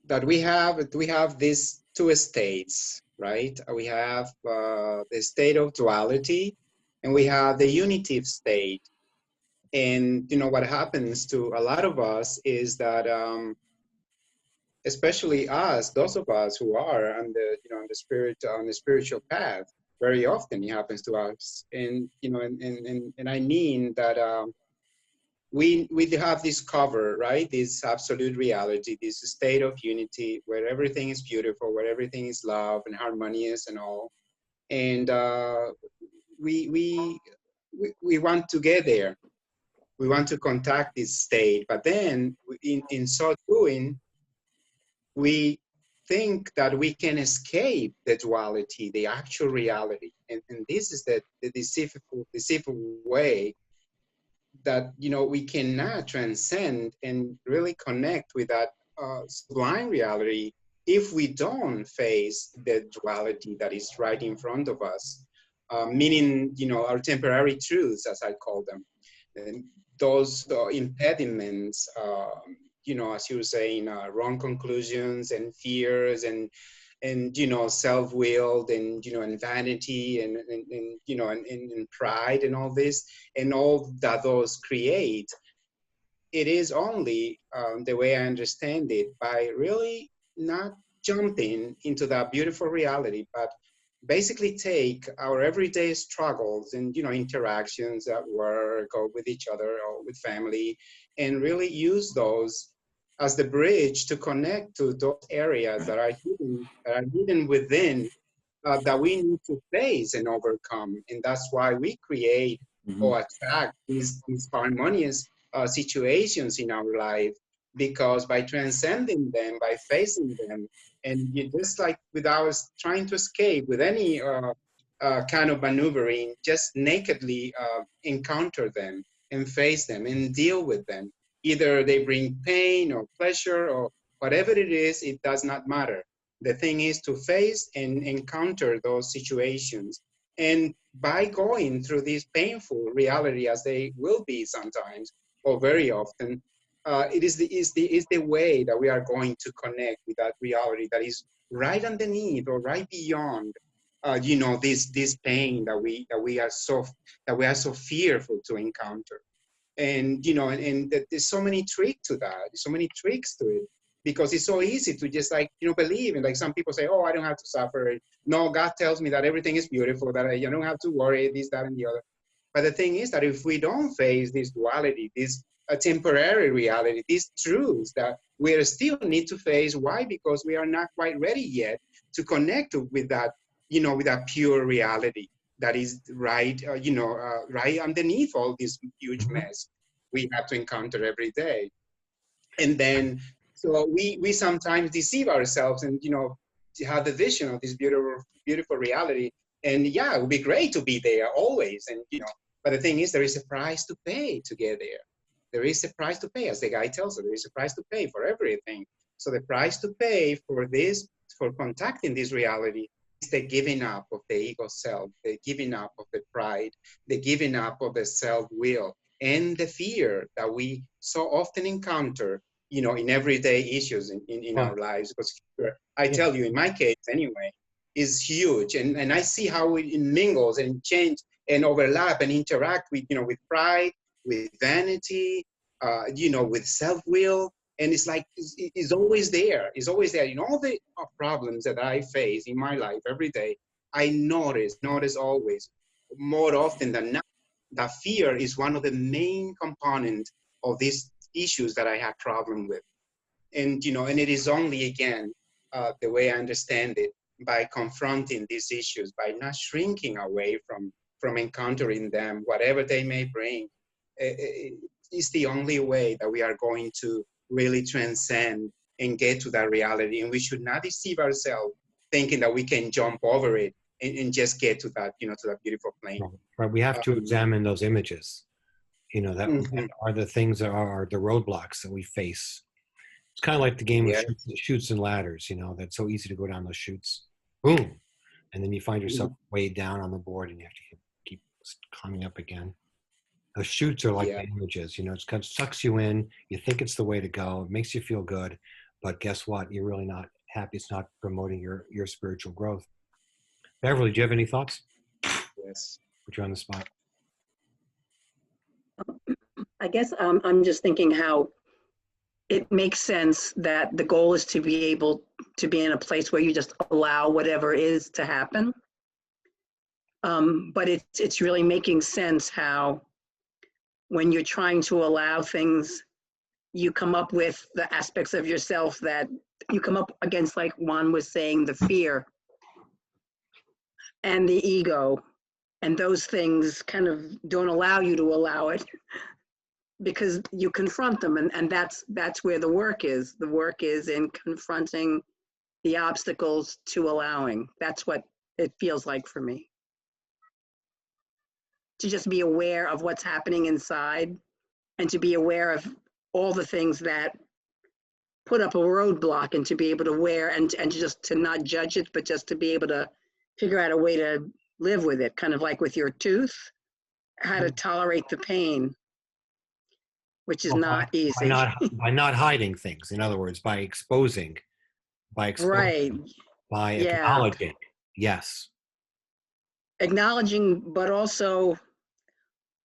that we have these two states, right? We have the state of duality, and we have the unity state. And what happens to a lot of us is that especially us, those of us who are on the spiritual path, very often it happens to us. And and I mean that we have this cover, right? This absolute reality, this state of unity where everything is beautiful, where everything is love and harmonious and all. And we want to get there. We want to contact this state, but then in so doing, we think that we can escape the duality, the actual reality. And this is the deceitful way that we cannot transcend and really connect with that sublime reality if we don't face the duality that is right in front of us, meaning our temporary truths, as I call them, and those impediments, as you were saying, wrong conclusions and fears and and self-willed, and and vanity, and pride, and all this, and all that those create. It is only, the way I understand it, by really not jumping into that beautiful reality, but basically take our everyday struggles and interactions at work or with each other or with family, and really use those as the bridge to connect to those areas that are hidden within, that we need to face and overcome. And that's why we create Mhm. or attract these harmonious situations in our life, because by transcending them, by facing them, and you just like without trying to escape with any kind of maneuvering, just nakedly encounter them and face them and deal with them. Either they bring pain or pleasure or whatever it is, it does not matter. The thing is to face and encounter those situations. And by going through this painful reality, as they will be sometimes or very often, it is the way that we are going to connect with that reality that is right underneath or right beyond, this pain that we are so fearful to encounter. And there's so many tricks to that, so many tricks to it, because it's so easy to just like believe. And like some people say, oh, I don't have to suffer. No, God tells me that everything is beautiful, that I don't have to worry, this, that, and the other. But the thing is that if we don't face this duality, this temporary reality, these truths that we still need to face. Why? Because we are not quite ready yet to connect with that, with that pure reality that is right, right underneath all this huge Mhm. mess we have to encounter every day. And then, so we sometimes deceive ourselves and, have the vision of this beautiful reality. And yeah, it would be great to be there always. And, but the thing is, there is a price to pay to get there. There is a price to pay, as the guy tells us, there is a price to pay for everything. So the price to pay for this, for contacting this reality, is the giving up of the ego self, the giving up of the pride, the giving up of the self-will, and the fear that we so often encounter, in everyday issues in Well, our lives. Because fear, I yeah. tell you, in my case anyway, is huge. And I see how it mingles and change and overlap and interact with, with pride, with vanity, with self-will. And it's like, it's always there. It's always there. In all the problems that I face in my life every day, I notice always, more often than not, that fear is one of the main components of these issues that I have problem with. And, and it is only, again, the way I understand it, by confronting these issues, by not shrinking away from encountering them, whatever they may bring, it's the only way that we are going to really transcend and get to that reality. And we should not deceive ourselves thinking that we can jump over it and just get to that, to that beautiful plane. Right. We have to Um, examine those images, that mhm. are the things that are the roadblocks that we face. It's kind of like the game of Yeah. shoots and ladders, that's so easy to go down those chutes. Boom. And then you find yourself Mhm. way down on the board and you have to keep climbing up again. Those chutes are like Yeah. the images, it kind of sucks you in. You think it's the way to go. It makes you feel good. But guess what? You're really not happy. It's not promoting your spiritual growth. Beverly, do you have any thoughts? Yes. Put you on the spot. I guess I'm just thinking how it makes sense that the goal is to be able to be in a place where you just allow whatever is to happen. But it's really making sense how when you're trying to allow things, you come up with the aspects of yourself that you come up against, like Juan was saying, the fear and the ego, and those things kind of don't allow you to allow it because you confront them, and that's where the work is. The work is in confronting the obstacles to allowing. That's what it feels like for me. To just be aware of what's happening inside and to be aware of all the things that put up a roadblock, and to be able to and just to not judge it, but just to be able to figure out a way to live with it, kind of like with your tooth, how to tolerate the pain, which is Well, not by easy. not by not hiding things. In other words, by exposing Right. by Yeah. acknowledging. Yes. Acknowledging, but also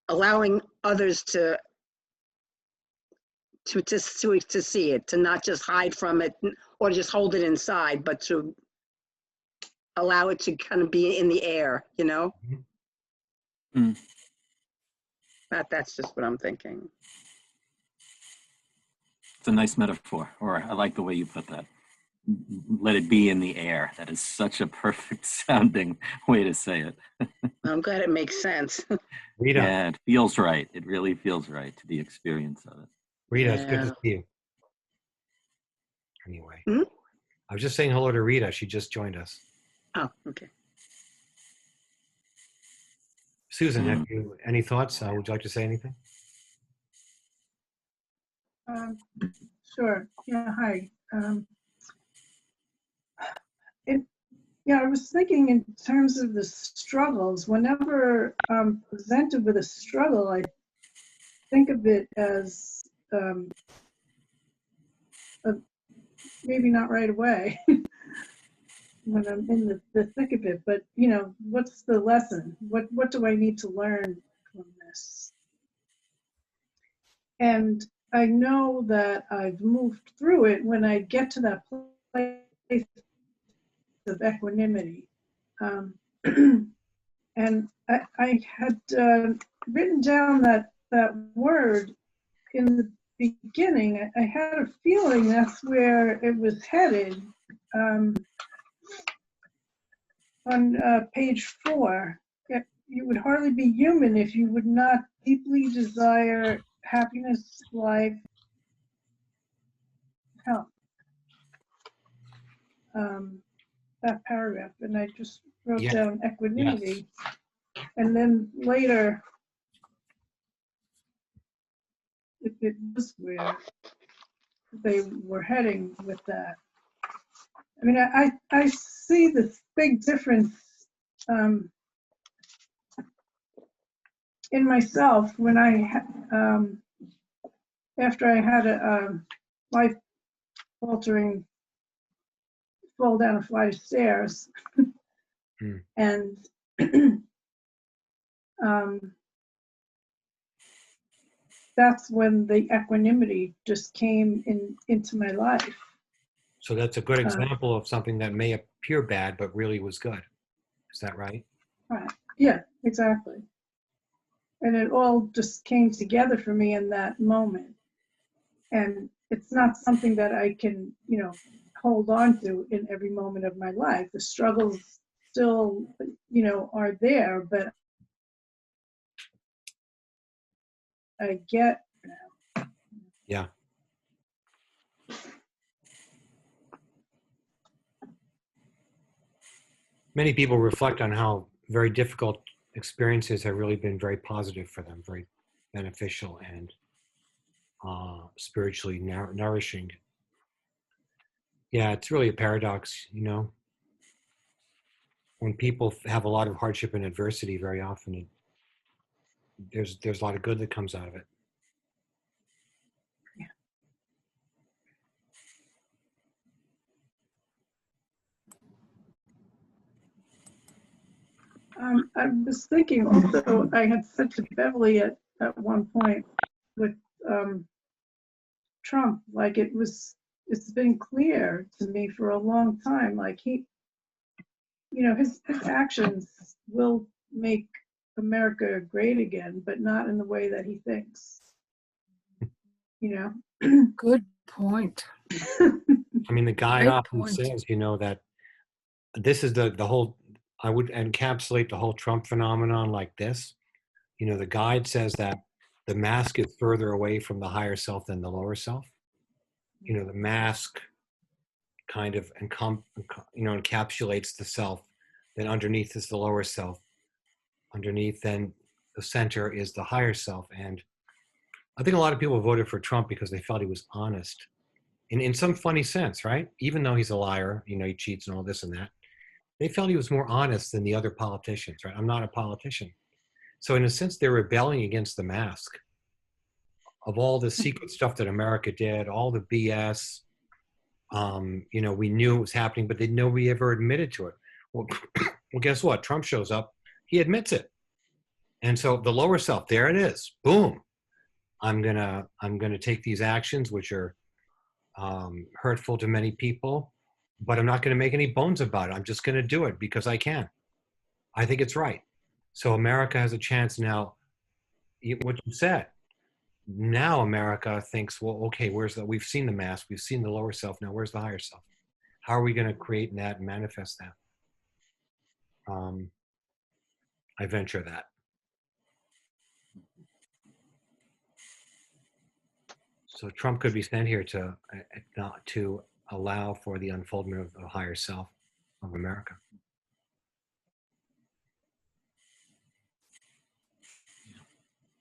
allowing others to see it, to not just hide from it or just hold it inside, but to allow it to kind of be in the air, you know? Mm. That's just what I'm thinking. It's a nice metaphor, or I like the way you put that. Let it be in the air. That is such a perfect sounding way to say it. I'm glad it makes sense. Rita, Yeah, it feels right. It really feels right to the experience of it. Rita, it's good to Yeah. see you. Anyway, Hmm? I was just saying hello to Rita. She just joined us. Oh, okay. Susan, have you any thoughts? Would you like to say anything? Sure. Yeah, hi. Yeah, I was thinking in terms of the struggles. Whenever I'm presented with a struggle, I think of it as maybe not right away when I'm in the thick of it, but you know, what's the lesson? What do I need to learn from this? And I know that I've moved through it when I get to that place of equanimity. And I had written down that word in the beginning. I had a feeling that's where it was headed. On page 4, you would hardly be human if you would not deeply desire happiness, life, health. That paragraph, and I just wrote Yes. down equanimity. And then later, it was where they were heading with that. I mean, I see this big difference in myself when after I had a life-altering fall down a flight of stairs, and that's when the equanimity just came into my life. So that's a good example of something that may appear bad, but really was good. Is that right? Right. Yeah, exactly. And it all just came together for me in that moment. And it's not something that I can, you know, hold on to in every moment of my life. The struggles still, you know, are there, but I get now. Yeah. Many people reflect on how very difficult experiences have really been very positive for them, very beneficial and spiritually nourishing. Yeah, it's really a paradox, you know. When people have a lot of hardship and adversity, very often there's a lot of good that comes out of it. I was thinking also, I had said to Beverly at one point with Trump, like it's been clear to me for a long time, like he, you know, his actions will make America great again, but not in the way that he thinks, you know? Good point. I mean, the guy Great often point. says, you know, that this is the whole, I would encapsulate the whole Trump phenomenon like this. You know, the guide says that the mask is further away from the higher self than the lower self. You know, the mask kind of encapsulates the self. Then underneath is the lower self. Underneath, then the center is the higher self. And I think a lot of people voted for Trump because they felt he was honest. In some funny sense, right? Even though he's a liar, you know, he cheats and all this and that. They felt he was more honest than the other politicians, right? I'm not a politician. So in a sense, they're rebelling against the mask of all the secret stuff that America did, all the BS, You know, we knew it was happening, but nobody ever admitted to it. Well, well, guess what? Trump shows up, he admits it. And so the lower self, there it is. Boom. I'm gonna take these actions which are hurtful to many people, but I'm not gonna make any bones about it. I'm just gonna do it because I can. I think it's right. So America has a chance now. What you said. Now America thinks, well, okay, we've seen the mask, we've seen the lower self. Now where's the higher self? How are we going to create that and manifest that? I venture that. So Trump could be sent here to allow for the unfoldment of the higher self of America.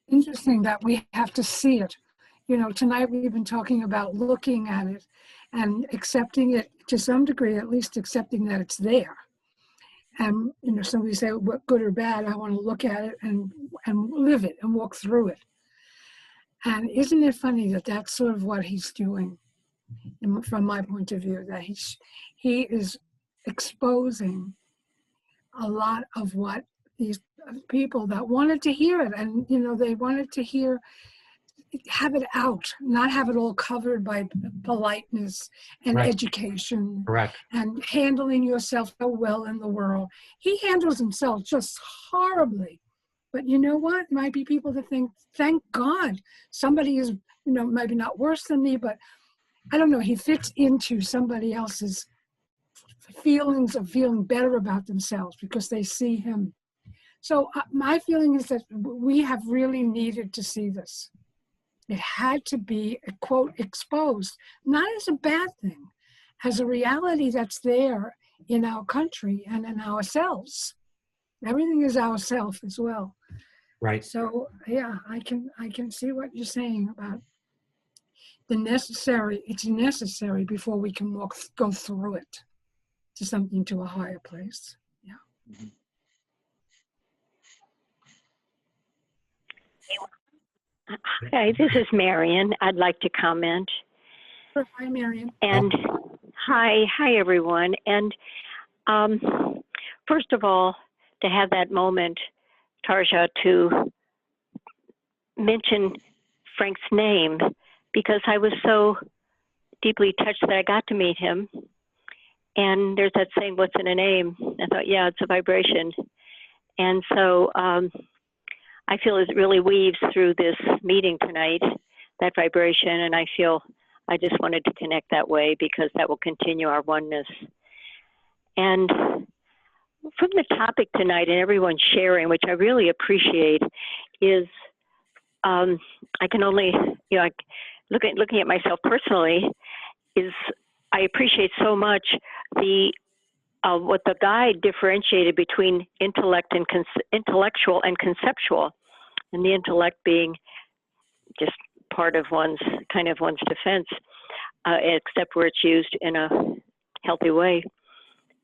Interesting that we have to see it. You know, tonight we've been talking about looking at it and accepting it to some degree, at least accepting that it's there. And, you know, somebody say, what good or bad, I want to look at it and live it and walk through it. And isn't it funny that that's sort of what he's doing from my point of view, that he is exposing a lot of what these people that wanted to hear it, and, you know, they wanted to have it out, not have it all covered by politeness and Right. education. Correct. And handling yourself so well in the world. He handles himself just horribly. But you know what? Might be people that think, thank God, somebody is, you know, maybe not worse than me, but I don't know, he fits into somebody else's feelings of feeling better about themselves because they see him. So my feeling is that we have really needed to see this. It had to be, quote, exposed, not as a bad thing, as a reality that's there in our country and in ourselves. Everything is ourself as well. Right. So yeah, I can see what you're saying about it's necessary before we can go through it to something, to a higher place. Yeah. Mm-hmm. Hi, this is Marion. I'd like to comment. Hi, Marion. And hi everyone. And first of all, to have that moment, Tarja, to mention Frank's name, because I was so deeply touched that I got to meet him. And there's that saying, what's in a name? I thought, yeah, it's a vibration. And so I feel it really weaves through this meeting tonight, that vibration. And I feel I just wanted to connect that way because that will continue our oneness. And from the topic tonight and everyone sharing, which I really appreciate, is I can only, you know, looking at myself personally, is I appreciate so much what the guide differentiated between intellectual and conceptual, and the intellect being just part of one's defense, except where it's used in a healthy way,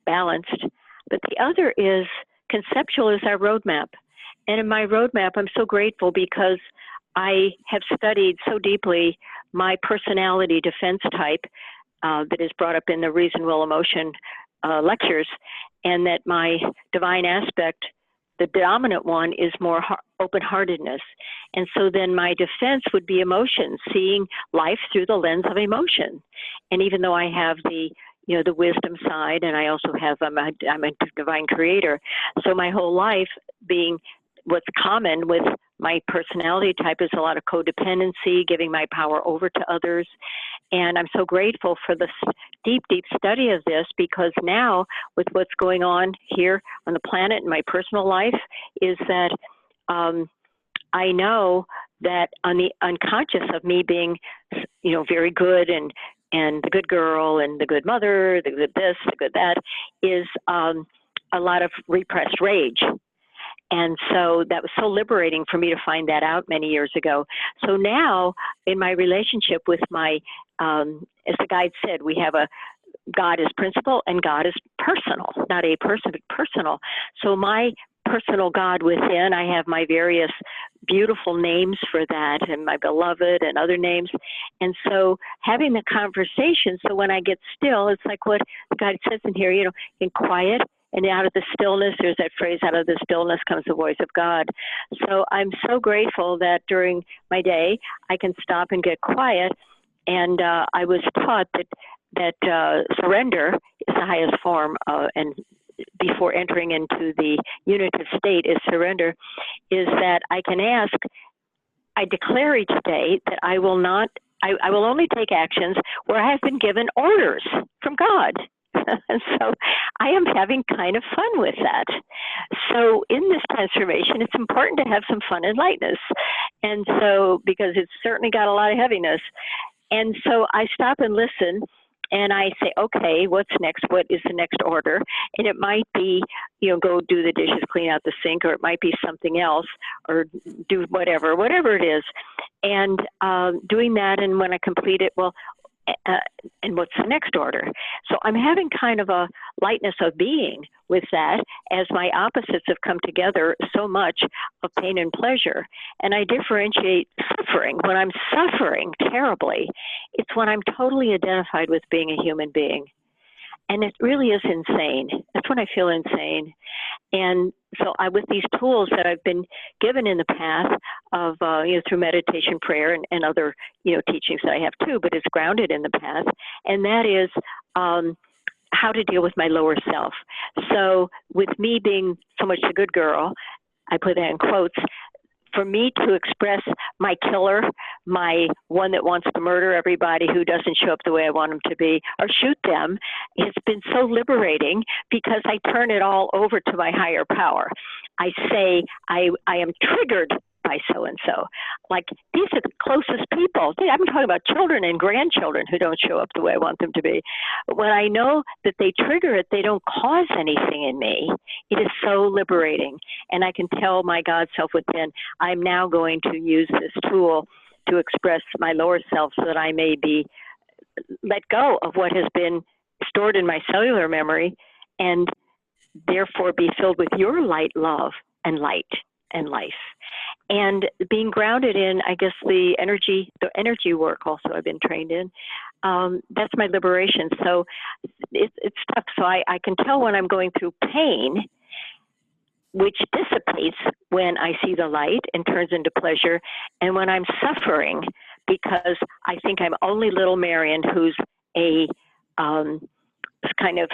balanced. But the other is conceptual is our roadmap. And in my roadmap, I'm so grateful because I have studied so deeply my personality defense type that is brought up in the Reason, Will, Emotion lectures, and that my divine aspect, the dominant one, is more open-heartedness. And so then my defense would be emotion, seeing life through the lens of emotion. And even though I have the wisdom side, and I also have, I'm a divine creator. So my whole life being what's common with my personality type is a lot of codependency, giving my power over to others. And I'm so grateful for the deep, deep study of this, because now with what's going on here on the planet in my personal life is that I know that on the unconscious of me being, very good and the good girl and the good mother, the good this, the good that, is a lot of repressed rage. And so that was so liberating for me to find that out many years ago. So now in my relationship with my, as the guide said, we have God is principle and God is personal, not a person, but personal. So my personal God within. I have my various beautiful names for that, and my beloved and other names. And so having the conversation, so when I get still, it's like what God says in here, you know, in quiet and out of the stillness, there's that phrase, out of the stillness comes the voice of God. So I'm so grateful that during my day, I can stop and get quiet. And I was taught that surrender is the highest form, and before entering into the unitive state is surrender, is that I can ask, I declare each day that I will only take actions where I have been given orders from God. And so I am having kind of fun with that. So in this transformation, it's important to have some fun and lightness. And so, because it's certainly got a lot of heaviness. And so I stop and listen, and I say, okay, what's next? What is the next order? And it might be, you know, go do the dishes, clean out the sink, or it might be something else, or do whatever it is. And doing that, and when I complete it, well, and what's the next order? So I'm having kind of a lightness of being with that, as my opposites have come together so much of pain and pleasure. And I differentiate suffering. When I'm suffering terribly, it's when I'm totally identified with being a human being. And it really is insane. That's when I feel insane. And so with these tools that I've been given in the path of, through meditation, prayer, and other, teachings that I have too, but it's grounded in the path. And that is how to deal with my lower self. So with me being so much a good girl, I put that in quotes, for me to express my killer, my one that wants to murder everybody who doesn't show up the way I want them to be, or shoot them, it's been so liberating, because I turn it all over to my higher power. I say, I am triggered by so-and-so. Like, these are the closest people. I'm talking about children and grandchildren who don't show up the way I want them to be. But when I know that they trigger it, they don't cause anything in me. It is so liberating. And I can tell my God self within, I'm now going to use this tool to express my lower self so that I may be let go of what has been stored in my cellular memory, and therefore be filled with your light, love, and light and life. And being grounded in, I guess, the energy work also I've been trained in, that's my liberation. So it's tough. So I can tell when I'm going through pain, which dissipates when I see the light and turns into pleasure, and when I'm suffering because I think I'm only little Marion, who's a kind of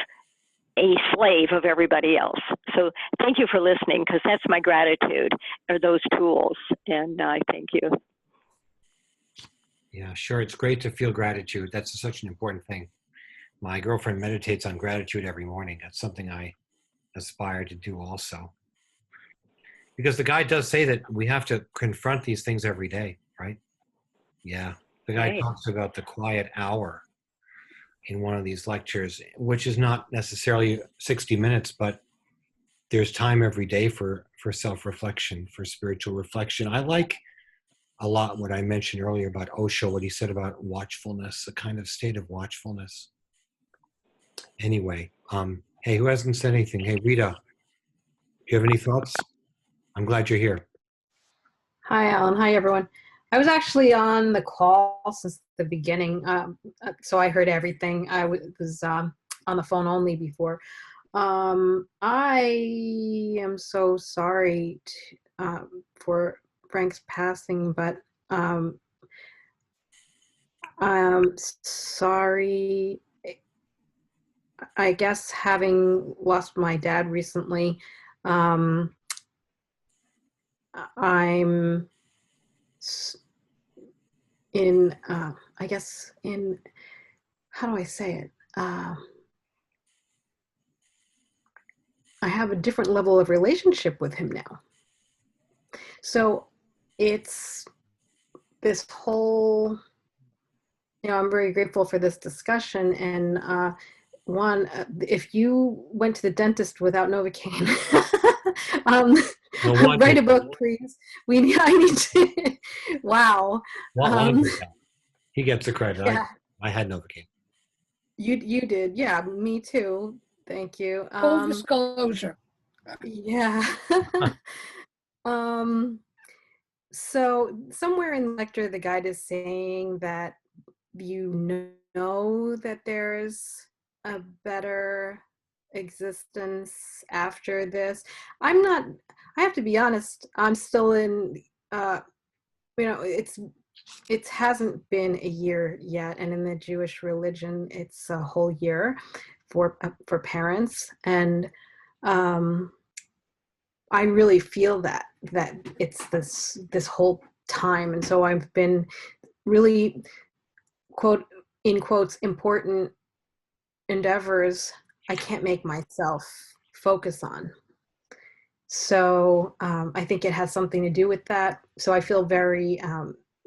a slave of everybody else. So thank you for listening, because that's my gratitude, are those tools. And I thank you. Yeah, sure. It's great to feel gratitude. That's such an important thing. My girlfriend meditates on gratitude every morning. That's something I aspire to do also. Because the guy does say that we have to confront these things every day, right? Yeah. The guy Right. talks about the quiet hour in one of these lectures, which is not necessarily 60 minutes, but there's time every day for self-reflection, for spiritual reflection. I like a lot what I mentioned earlier about Osho, what he said about watchfulness, a kind of state of watchfulness. Anyway, hey, who hasn't said anything? Hey, Rita, do you have any thoughts? I'm glad you're here. Hi, Alan. Hi, everyone. I was actually on the call since the beginning, so I heard everything. I was on the phone only before. I am so sorry for Frank's passing, but I'm sorry. I guess having lost my dad recently, I'm in, I guess in, how do I say it? I have a different level of relationship with him now. So it's this whole, I'm very grateful for this discussion. And if you went to the dentist without Novocaine, write a book, please. I need to, wow. He gets the credit. Yeah. I had Novocaine. You did. Yeah, me too. Thank you. Full disclosure. Yeah. um, so somewhere in the lecture, the guide is saying that you know that there's a better existence after this. I'm not, I have to be honest, I'm still in, it hasn't been a year yet. And in the Jewish religion, it's a whole year for parents. And I really feel that it's this whole time. And so I've been really, quote, in quotes, important endeavors I can't make myself focus on. So I think it has something to do with that. So I feel very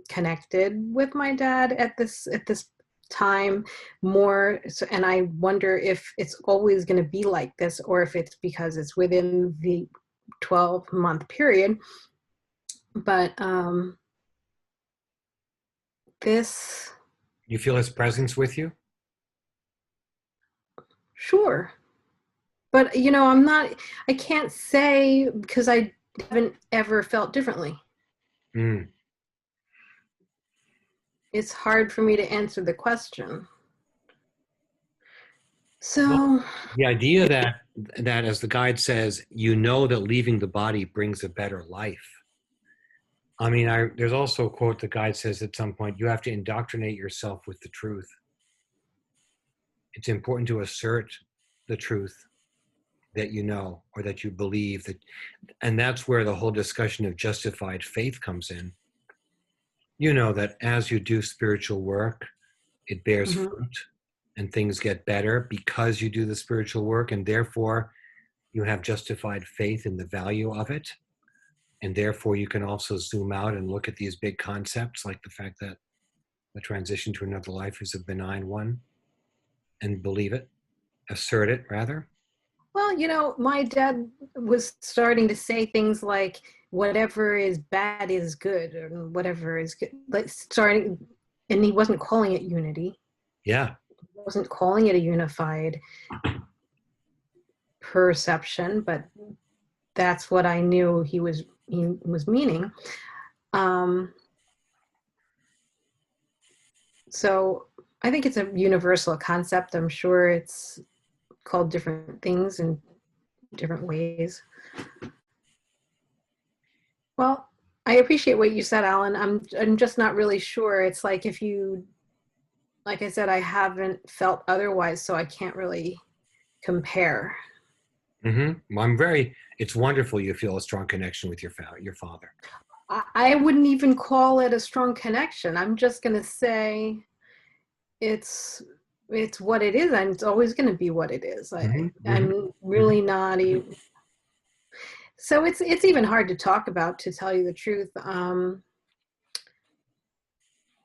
connected with my dad at this time more. So, and I wonder if it's always going to be like this, or if it's because it's within the 12-month period. But this. You feel his presence with you? Sure. But, I can't say because I haven't ever felt differently. Mm. It's hard for me to answer the question. So well, the idea that as the guide says, that leaving the body brings a better life. I mean, there's also a quote the guide says at some point, you have to indoctrinate yourself with the truth. It's important to assert the truth that you know or that you believe that, and that's where the whole discussion of justified faith comes in. That as you do spiritual work, it bears fruit and things get better because you do the spiritual work, and therefore you have justified faith in the value of it. And therefore you can also zoom out and look at these big concepts like the fact that the transition to another life is a benign one, and believe it, assert it rather. Well, my dad was starting to say things like, whatever is bad is good, or whatever is good, and he wasn't calling it unity. Yeah. He wasn't calling it a unified perception, but that's what I knew he was meaning. So I think it's a universal concept. I'm sure it's called different things in different ways. Well, I appreciate what you said, Alan. I'm just not really sure. It's like like I said, I haven't felt otherwise, so I can't really compare. Mm-hmm. It's wonderful you feel a strong connection with your father. I wouldn't even call it a strong connection. I'm just going to say it's what it is, and it's always going to be what it is. I'm really not even. So it's even hard to talk about, to tell you the truth.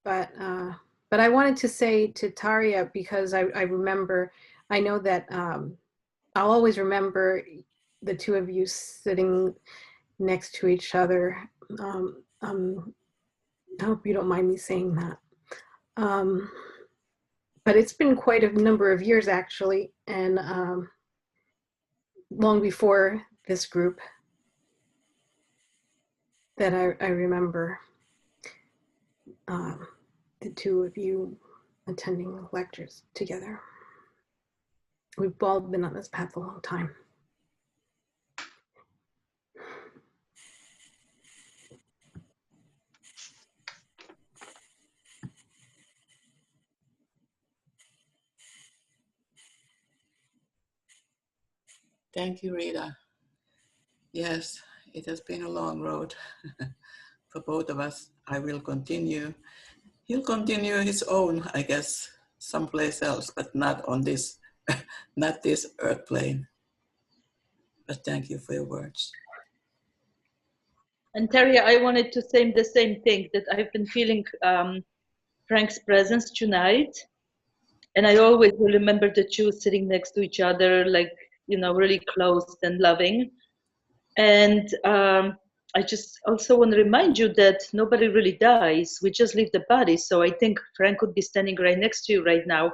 But I wanted to say to Tarja, because I remember, I know that I'll always remember the two of you sitting next to each other. I hope you don't mind me saying that. But it's been quite a number of years, actually, and long before this group, that I remember the two of you attending lectures together. We've all been on this path a long time. Thank you, Rita. Yes, it has been a long road for both of us. I will continue. He'll continue his own, I guess, someplace else, but not on this, not this earth plane. But thank you for your words. And Terry, I wanted to say the same thing, that I've been feeling Frank's presence tonight. And I always will remember the two sitting next to each other, like, really close and loving. And I just also want to remind you that nobody really dies. We just leave the body. So I think Frank could be standing right next to you right now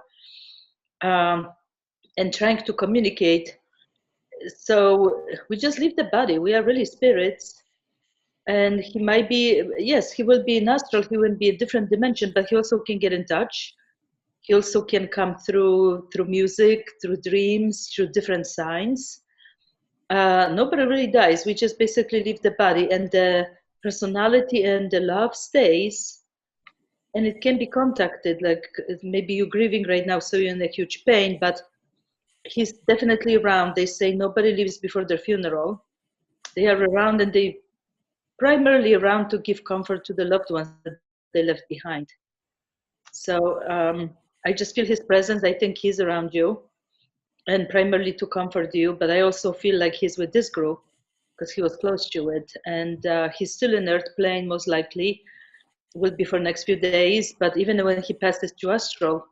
and trying to communicate. So we just leave the body. We are really spirits. And he might be, yes, he will be in astral, he will be a different dimension, but he also can get in touch. He also can come through music, through dreams, through different signs. Nobody really dies. We just basically leave the body, and the personality and the love stays, and it can be contacted. Like maybe you're grieving right now, so you're in a huge pain, but he's definitely around. They say nobody leaves before their funeral. They are around, and they primarily around to give comfort to the loved ones that they left behind. So I just feel his presence. I think he's around you, and primarily to comfort you. But I also feel like he's with this group because he was close to it, and he's still in Earth plane, most likely. Will be for next few days. But even when he passes to astral,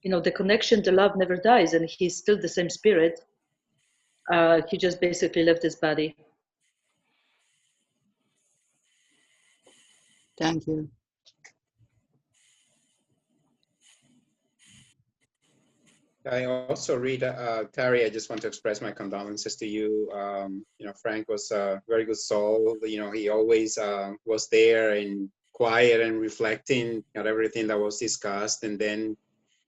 you know, the connection, the love never dies, and he's still the same spirit. He just basically left his body. Thank you. I also read, Terry, I just want to express my condolences to you. You know, Frank was a very good soul. You know, he always was there and quiet and reflecting at everything that was discussed. And then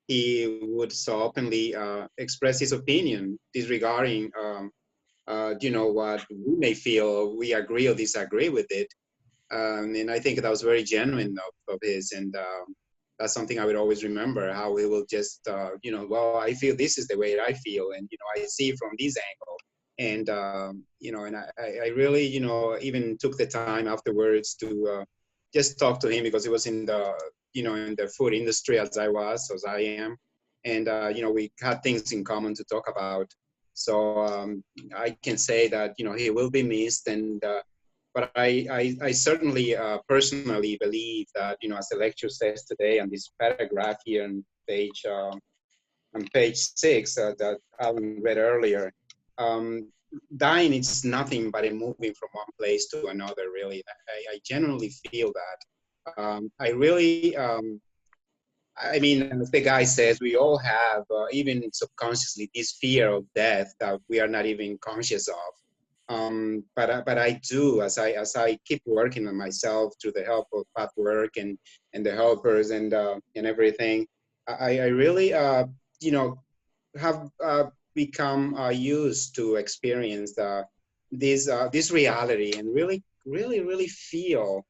he would so openly express his opinion disregarding, you know, what we may feel, we agree or disagree with it. And I think that was very genuine of his. And that's something I would always remember, how he will just, you know, well, I feel this is the way I feel. And, you know, I see from this angle. And, you know, and I really, you know, even took the time afterwards to just talk to him because he was in the, you know, in the food industry as I am. And, you know, we had things in common to talk about. So I can say that, you know, he will be missed. And, but I certainly personally believe that, you know, as the lecture says today, on this paragraph here on page 6 that Alan read earlier, dying is nothing but a moving from one place to another, really. I genuinely feel that. I really, I mean, as the guy says, we all have, even subconsciously, this fear of death that we are not even conscious of. But I do, as I keep working on myself through the help of Pathwork and the helpers and everything, I really you know, have become used to experience this reality and really feel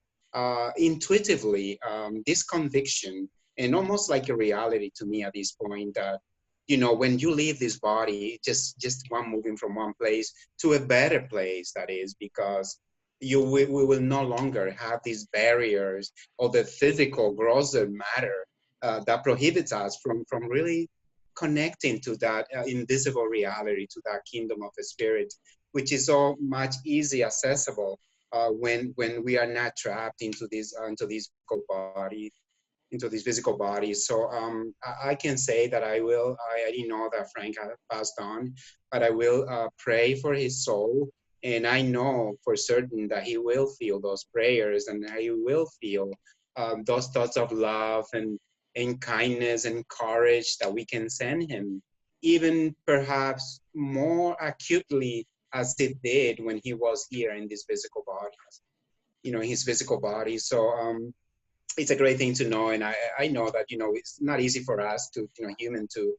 intuitively this conviction, and almost like a reality to me at this point that, you know, when you leave this body, just one moving from one place to a better place, that is, because we will no longer have these barriers or the physical grosser matter that prohibits us from really connecting to that invisible reality, to that kingdom of the spirit, which is so much easy accessible when we are not trapped into this body, into this physical body. So I can say that I didn't know that Frank had passed on, but I will pray for his soul. And I know for certain that he will feel those prayers, and he will feel those thoughts of love and kindness and courage that we can send him, even perhaps more acutely as it did when he was here in this physical body, you know, his physical body. So it's a great thing to know. And I know that, you know, it's not easy for us to, you know, human to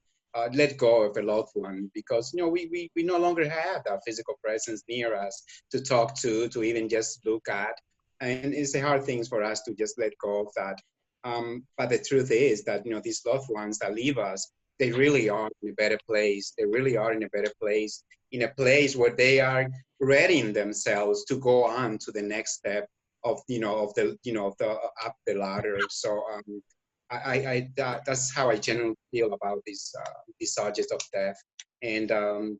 let go of a loved one, because, you know, we no longer have that physical presence near us to talk to even just look at. And it's a hard thing for us to just let go of that. But the truth is that, you know, these loved ones that leave us, they really are in a better place. They really are in a better place, in a place where they are readying themselves to go on to the next step of, you know, of the, you know, of the up the ladder. So that's how I generally feel about this subject of death. And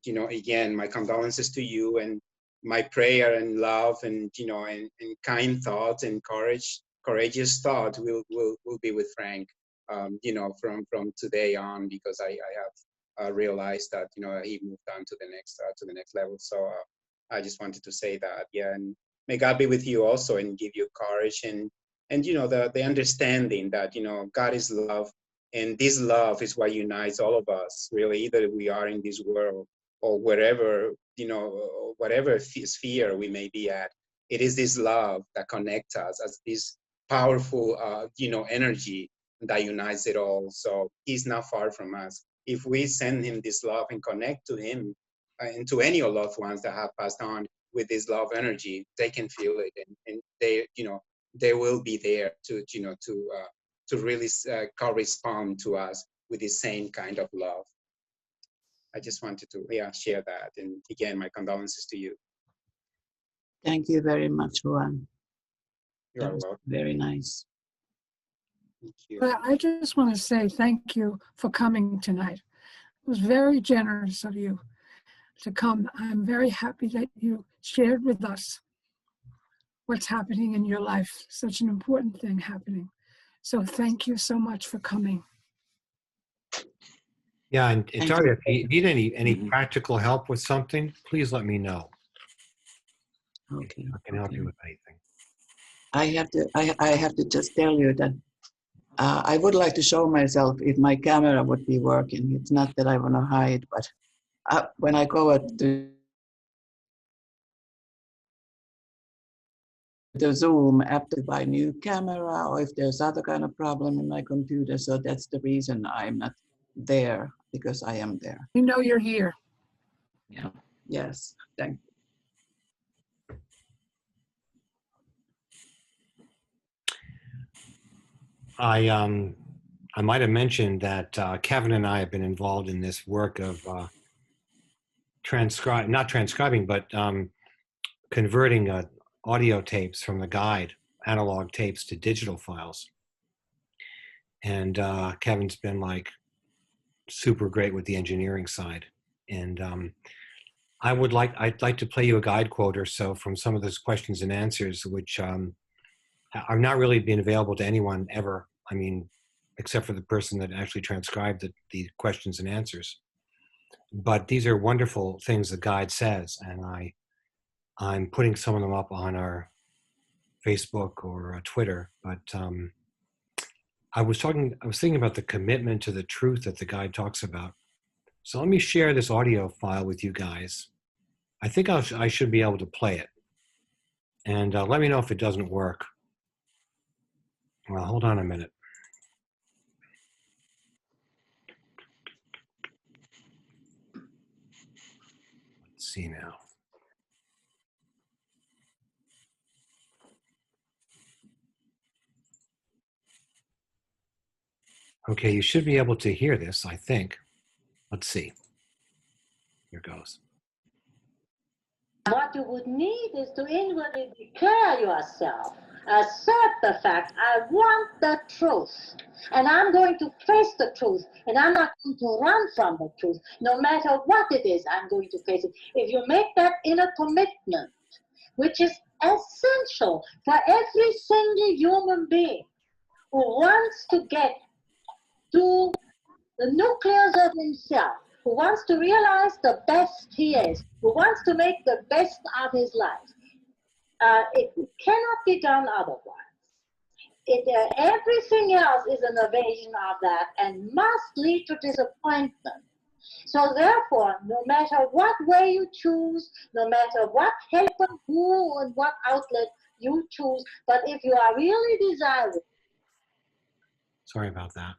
you know, again, my condolences to you, and my prayer and love and, you know, and kind thoughts and courageous thought will be with Frank, you know, from today on, because I have realized that, you know, he moved on to the next level. So I just wanted to say that, yeah. And may God be with you also and give you courage and you know, the understanding that, you know, God is love, and this love is what unites all of us, really, either we are in this world or wherever, whatever sphere we may be at. It is this love that connects us as this powerful, energy that unites it all. So he's not far from us. If we send him this love and connect to him and to any loved ones that have passed on with this love energy, they can feel it, and they will be there to really correspond to us with the same kind of love. I just wanted to share that, and again, my condolences to you. Thank you very much, Juan. You are welcome. Very nice. Thank you. But I just want to say thank you for coming tonight. It was very generous of you to come. I'm very happy that you shared with us what's happening in your life, such an important thing happening. So thank you so much for coming. Yeah, and Taria, if you need any Mhm. practical help with something, please let me know. Okay. I can help you with anything. I have to just tell you that I would like to show myself if my camera would be working. It's not that I want to hide, but when I go to the Zoom, I have to buy a new camera, or if there's other kind of problem in my computer. So that's the reason I'm not there, because I am there. You know you're here. Yeah. Yes. Thank you. I might have mentioned that Kevin and I have been involved in this work of not transcribing, but converting audio tapes from the guide, analog tapes, to digital files. And Kevin's been like super great with the engineering side. And I'd like to play you a guide quote or so from some of those questions and answers, which are not really been available to anyone ever. I mean, except for the person that actually transcribed the questions and answers. But these are wonderful things the guide says, and I'm putting some of them up on our Facebook or Twitter. But I was thinking about the commitment to the truth that the guide talks about. So let me share this audio file with you guys. I think I should be able to play it, and let me know if it doesn't work. Well, hold on a minute. Let's see now. Okay, you should be able to hear this, I think. Let's see. Here goes. What you would need is to inwardly declare yourself, assert the fact, I want the truth, and I'm going to face the truth, and I'm not going to run from the truth. No matter what it is, I'm going to face it. If you make that inner commitment, which is essential for every single human being who wants to get to the nucleus of himself, who wants to realize the best he is, who wants to make the best of his life. It cannot be done otherwise. Everything else is an evasion of that and must lead to disappointment. So therefore, no matter what way you choose, no matter what help and who and what outlet you choose, but if you are really desiring. Sorry about that.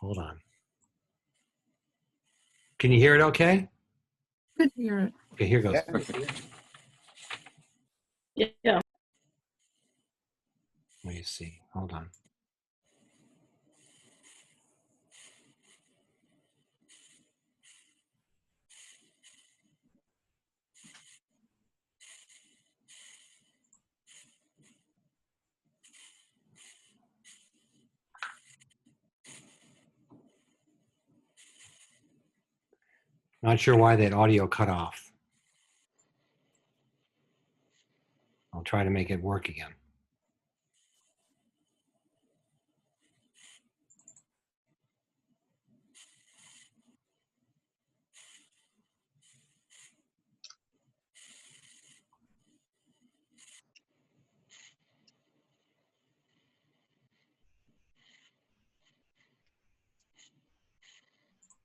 Hold on. Can you hear it okay? Good to hear it. Okay, here goes. Yeah. Let me see. Hold on. Not sure why that audio cut off. I'll try to make it work again.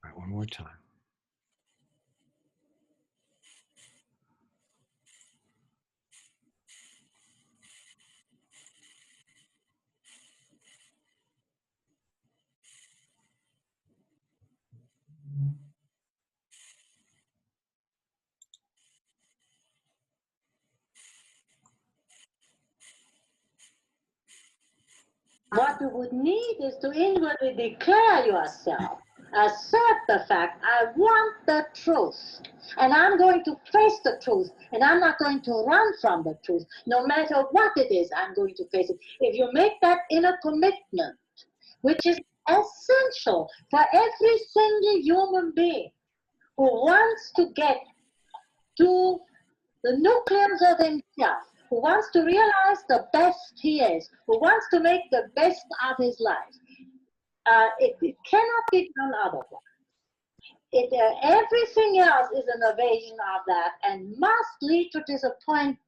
All right, one more time. What you would need is to inwardly declare yourself, assert the fact, I want the truth, and I'm going to face the truth, and I'm not going to run from the truth. No matter what it is, I'm going to face it. If you make that inner commitment, which is essential for every single human being who wants to get to the nucleus of himself, who wants to realize the best he is, who wants to make the best of his life. It cannot be done otherwise. Everything else is an evasion of that and must lead to disappointment.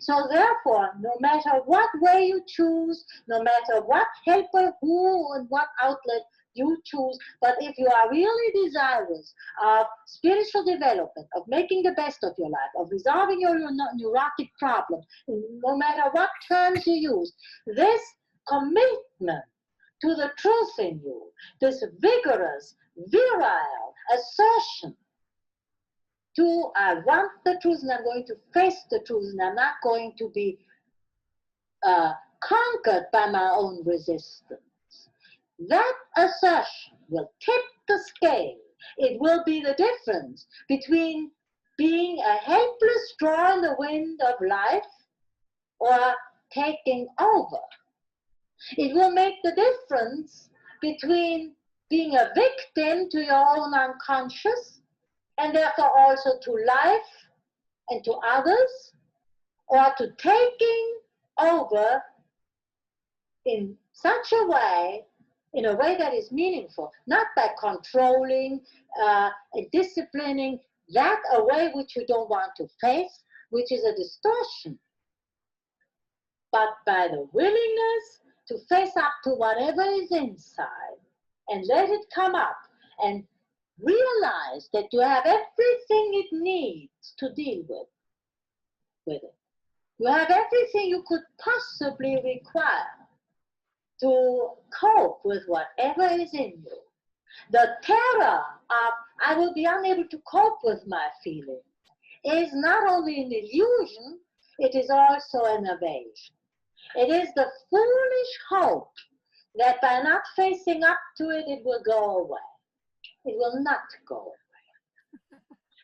So therefore, no matter what way you choose, no matter what helper, who, and what outlet you choose, but if you are really desirous of spiritual development, of making the best of your life, of resolving your neurotic problem, no matter what terms you use, this commitment to the truth in you, this vigorous, virile assertion to I want the truth and I'm going to face the truth and I'm not going to be conquered by my own resistance. That assertion will tip the scale. It will be the difference between being a helpless straw in the wind of life or taking over. It will make the difference between being a victim to your own unconscious and therefore also to life and to others, or to taking over in such a way, in a way that is meaningful, not by controlling and disciplining, that a way which you don't want to face, which is a distortion, but by the willingness to face up to whatever is inside and let it come up and realize that you have everything it needs to deal with it. You have everything you could possibly require to cope with whatever is in you. The terror of I will be unable to cope with my feelings is not only an illusion, it is also an evasion. It is the foolish hope that by not facing up to it, it will go away. It will not go away.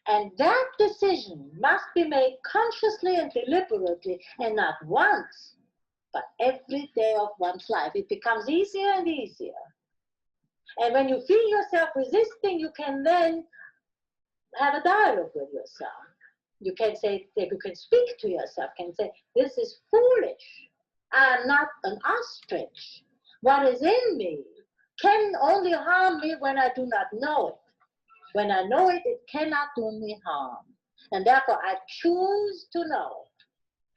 And that decision must be made consciously and deliberately, and not once, but every day of one's life. It becomes easier and easier. And when you feel yourself resisting, you can then have a dialogue with yourself. You can say, you can speak to yourself, can say, this is foolish. I am not an ostrich. What is in me can only harm me when I do not know it. When I know it, it cannot do me harm. And therefore, I choose to know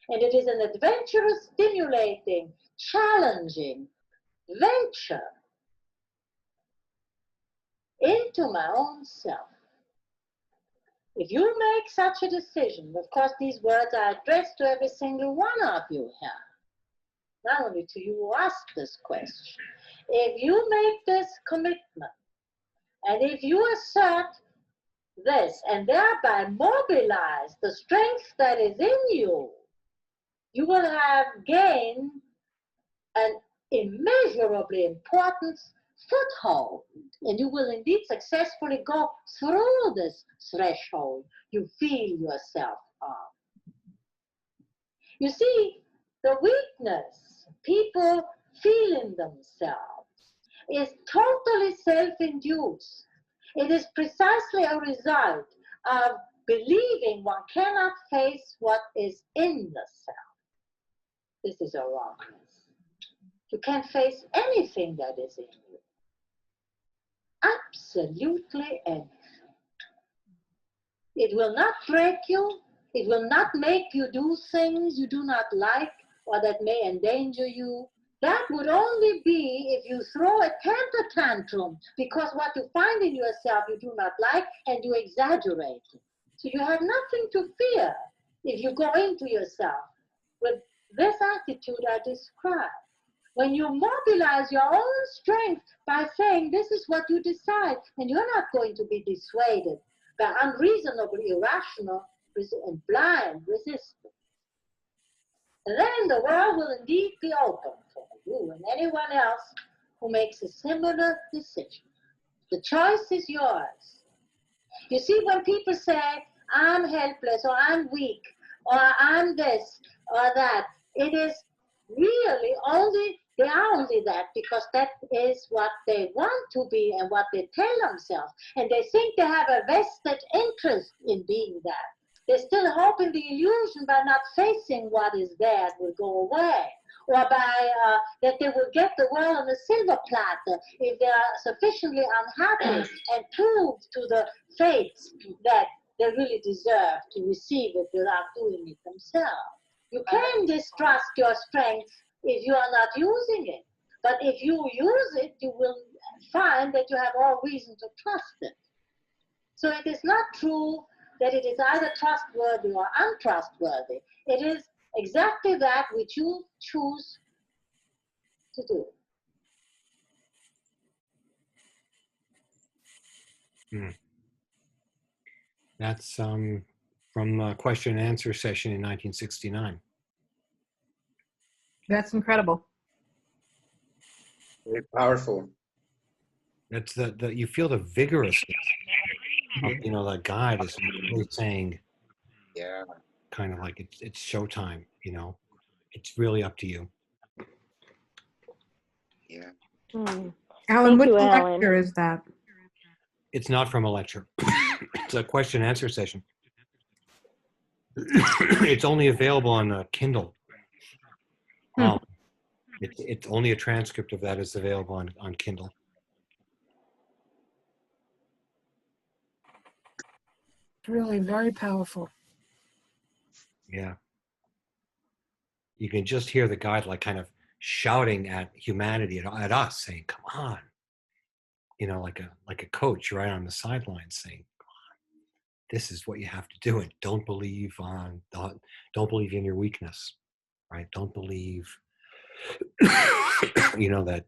it. And it is an adventurous, stimulating, challenging venture into my own self. If you make such a decision, of course, these words are addressed to every single one of you here, not only to you who asked this question. If you make this commitment, and if you assert this and thereby mobilize the strength that is in you, you will have gained an immeasurably important foothold, and you will indeed successfully go through this threshold you feel yourself on. You see, the weakness people feel in themselves is totally self-induced. It is precisely a result of believing one cannot face what is in the self. This is a wrongness. You can't face anything that is in you. Absolutely anything. It will not break you. It will not make you do things you do not like or that may endanger you. That would only be if you throw a temper tantrum because what you find in yourself you do not like and you exaggerate it. So you have nothing to fear if you go into yourself with this attitude I described. When you mobilize your own strength by saying this is what you decide, and you're not going to be dissuaded by unreasonable, irrational, and blind resistance, then the world will indeed be open for you, and anyone else who makes a similar decision. The choice is yours. You see, when people say, I'm helpless, or I'm weak, or I'm this, or that, it is really only, they are only that because that is what they want to be and what they tell themselves. And they think they have a vested interest in being that. They still hope in the illusion by not facing what is there will go away. Or by that they will get the world on a silver platter if they are sufficiently unhappy and prove to the fates that they really deserve to receive it without doing it themselves. You can distrust your strength if you are not using it. But if you use it, you will find that you have all reason to trust it. So it is not true that it is either trustworthy or untrustworthy. It is exactly that which you choose to do. That's from a question and answer session in 1969. That's incredible. Very powerful. That's the you feel the vigorousness of, you know, the guide is really saying, Yeah. kind of like it's showtime, you know, it's really up to you. Yeah. Alan, Thank which you, Alan. lecture is that? It's not from a lecture. It's a question and answer session. It's only available on Kindle. It's only a transcript of that is available on Kindle. It's really very powerful. Yeah. You can just hear the guide like kind of shouting at humanity, at us, saying, come on. You know, like a coach right on the sidelines saying, come on, this is what you have to do. And don't believe in your weakness, right? Don't believe, you know, that,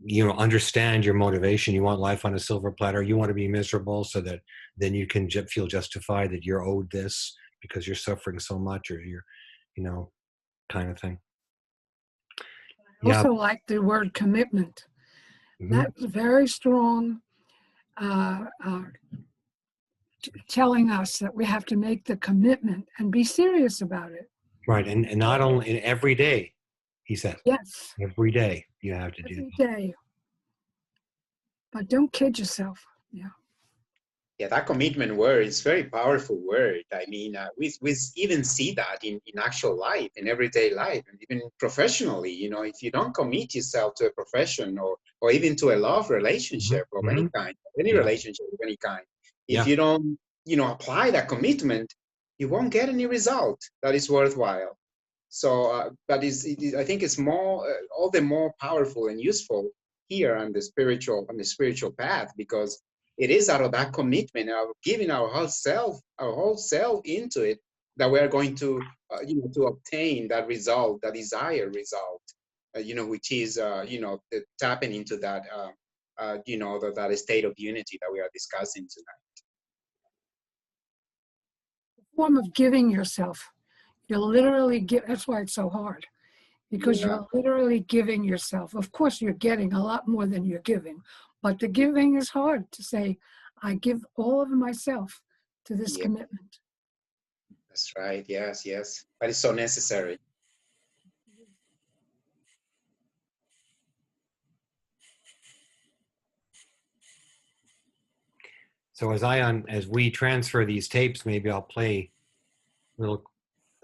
you know, understand your motivation. You want life on a silver platter. You want to be miserable so that then you can feel justified that you're owed this because you're suffering so much, or you're, you know, kind of thing. I also like the word commitment. Mm-hmm. That's very strong, telling us that we have to make the commitment and be serious about it. Right, and not only in every day, he says. Yes. Every day you have to do Every that. day. But don't kid yourself. Yeah. Yeah, that commitment word is very powerful word. I mean, we even see that in actual life, in everyday life, and even professionally. You know, if you don't commit yourself to a profession or even to a love relationship of any kind, any relationship of any kind, if you don't, you know, apply that commitment, you won't get any result that is worthwhile. So that is, I think it's more, all the more powerful and useful here on the spiritual path, because it is out of that commitment of giving our whole self into it that we are going to, you know, to obtain that result, that desired result, you know, which is, you know, tapping into that, you know, that state of unity that we are discussing tonight. Form of giving yourself. You're literally that's why it's so hard, because you're literally giving yourself. Of course, you're getting a lot more than you're giving, but the giving is hard to say, I give all of myself to this commitment. That's right. Yes, yes. But it's so necessary. So as we transfer these tapes, maybe I'll play little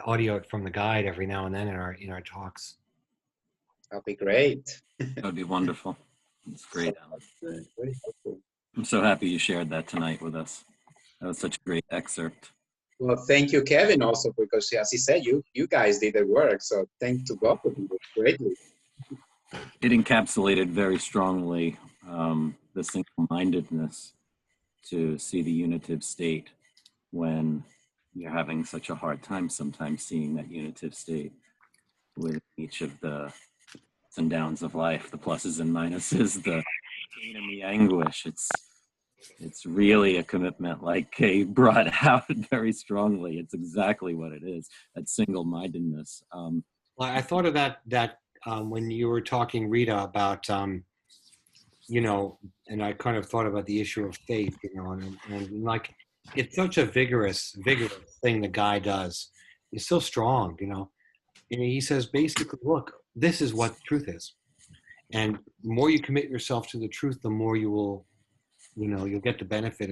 audio from the guide every now and then in our talks. That'll be great. That would be wonderful. It's great, Alan. Very helpful. I'm so happy you shared that tonight with us. That was such a great excerpt. Well, thank you, Kevin, also, because as he said, you guys did the work. So thank to both of you greatly. It encapsulated very strongly the single-mindedness to see the unitive state when you're having such a hard time sometimes seeing that unitive state with each of the ups and downs of life, the pluses and minuses, the pain and the anguish. It's really a commitment, like Kay brought out very strongly. It's exactly what it is, that single-mindedness. Well, I thought of that when you were talking, Rita, about, you know, and I kind of thought about the issue of faith, you know, and like, it's such a vigorous thing the guy does. He's so strong, you know. And he says, basically, look, this is what truth is. And the more you commit yourself to the truth, the more you will, you know, you'll get the benefit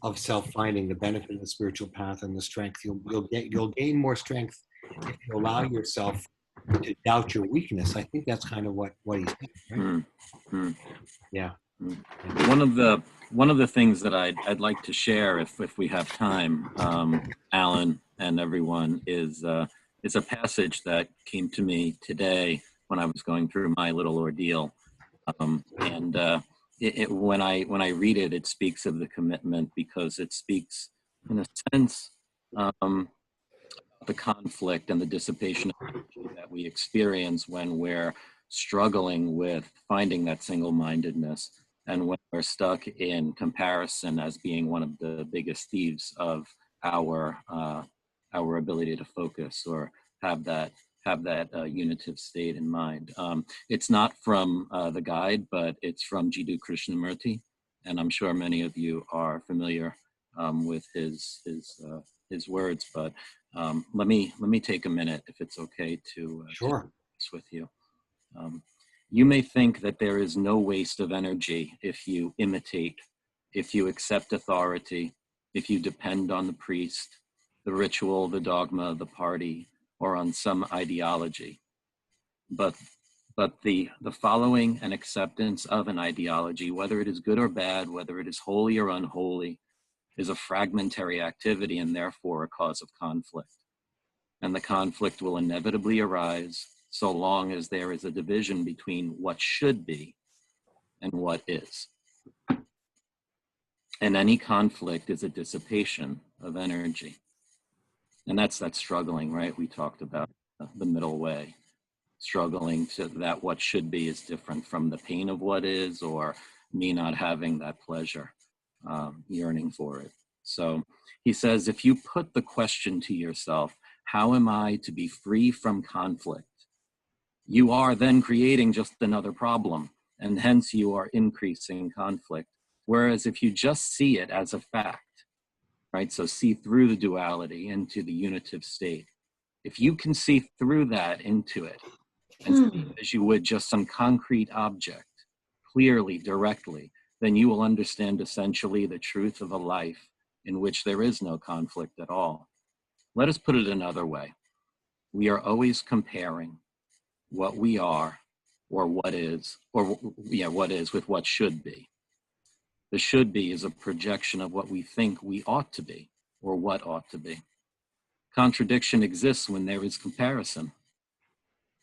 of self-finding, the benefit of the spiritual path and the strength. You'll gain more strength if you allow yourself to doubt your weakness. I think that's kind of what he's saying, right? Mm-hmm. Yeah. One of the things that I'd like to share, if we have time, Alan and everyone, is a passage that came to me today when I was going through my little ordeal, when I read it, it speaks of the commitment, because it speaks, in a sense, the conflict and the dissipation of energy that we experience when we're struggling with finding that single-mindedness, and when we're stuck in comparison as being one of the biggest thieves of our ability to focus or have that unitive state in mind. It's not from the guide, but it's from Jiddu Krishnamurti, and I'm sure many of you are familiar with his words. But let me take a minute, if it's okay, to Sure. this with you. You may think that there is no waste of energy if you imitate, if you accept authority, if you depend on the priest, the ritual, the dogma, the party, or on some ideology. But the following and acceptance of an ideology, whether it is good or bad, whether it is holy or unholy, is a fragmentary activity and therefore a cause of conflict. And the conflict will inevitably arise so long as there is a division between what should be and what is. And any conflict is a dissipation of energy. And that's struggling, right? We talked about the middle way, struggling to that what should be is different from the pain of what is, or me not having that pleasure, yearning for it. So he says, if you put the question to yourself, how am I to be free from conflict? You are then creating just another problem, and hence you are increasing conflict. Whereas if you just see it as a fact, right? So see through the duality into the unitive state. If you can see through that into it, and see it as you would just some concrete object, clearly, directly, then you will understand essentially the truth of a life in which there is no conflict at all. Let us put it another way. We are always comparing what we are, or what is, what is with what should be. The should be is a projection of what we think we ought to be, or what ought to be. Contradiction exists when there is comparison,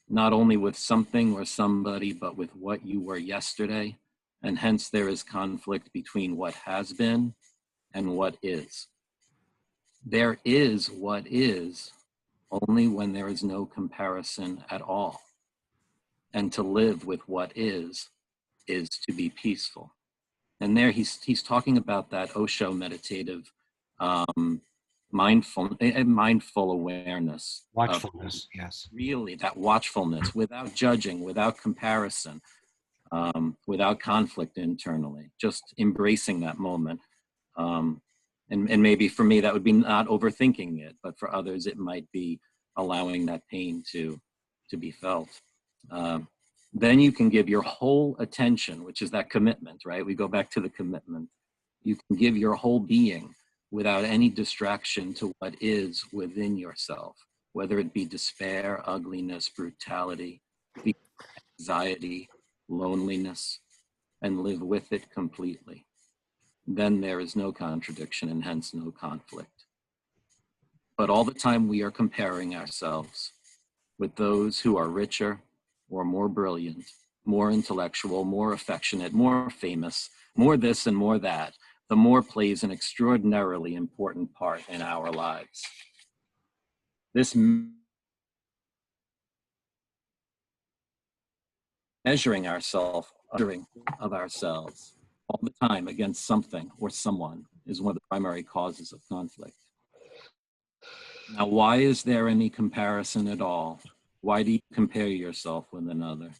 not only with something or somebody, but with what you were yesterday, and hence there is conflict between what has been and what is. There is what is only when there is no comparison at all. And to live with what is to be peaceful. And there he's talking about that Osho meditative mindful awareness. Watchfulness, yes. Really, that watchfulness, without judging, without comparison, without conflict internally, just embracing that moment. And maybe for me, that would be not overthinking it, but for others, it might be allowing that pain to be felt. Then you can give your whole attention, which is that commitment, right? We go back to the commitment. You can give your whole being without any distraction to what is within yourself, whether it be despair, ugliness, brutality, anxiety, loneliness, and live with it completely. Then there is no contradiction and hence no conflict. But all the time we are comparing ourselves with those who are richer or more brilliant, more intellectual, more affectionate, more famous, more this and more that, the more plays an extraordinarily important part in our lives. This measuring ourselves, measuring of ourselves all the time against something or someone is one of the primary causes of conflict. Now, why is there any comparison at all? Why do you compare yourself with another?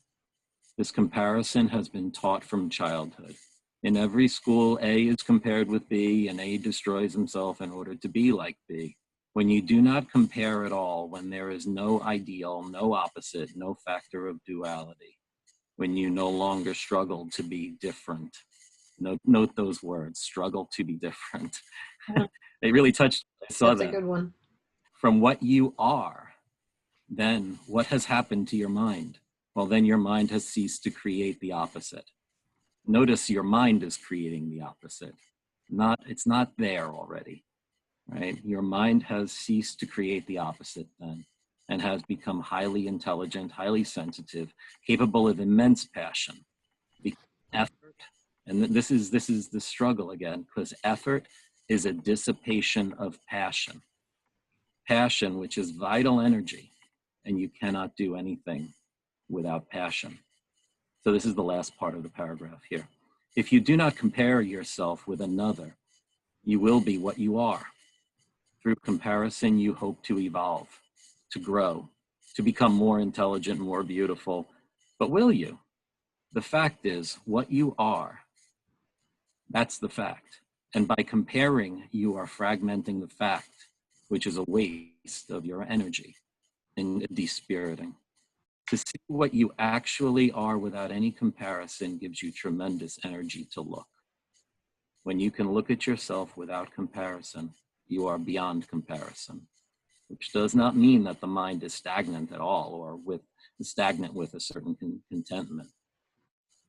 This comparison has been taught from childhood. In every school, A is compared with B, and A destroys himself in order to be like B. When you do not compare at all, when there is no ideal, no opposite, no factor of duality, when you no longer struggle to be different. Note those words, struggle to be different. They really touched, I saw That's that. a good one. From what you are, then what has happened to your mind? Well, then your mind has ceased to create the opposite. Notice your mind is creating the opposite. It's not there already, right? Your mind has ceased to create the opposite then, and has become highly intelligent, highly sensitive, capable of immense passion, effort. And this is the struggle again, because effort is a dissipation of passion. Passion, which is vital energy, and you cannot do anything without passion. So this is the last part of the paragraph here. If you do not compare yourself with another, you will be what you are. Through comparison, you hope to evolve, to grow, to become more intelligent, more beautiful. But will you? The fact is, what you are, that's the fact. And by comparing, you are fragmenting the fact, which is a waste of your energy and dispiriting. To see what you actually are without any comparison gives you tremendous energy to look. When you can look at yourself without comparison, you are beyond comparison, which does not mean that the mind is stagnant at all or stagnant with a certain contentment.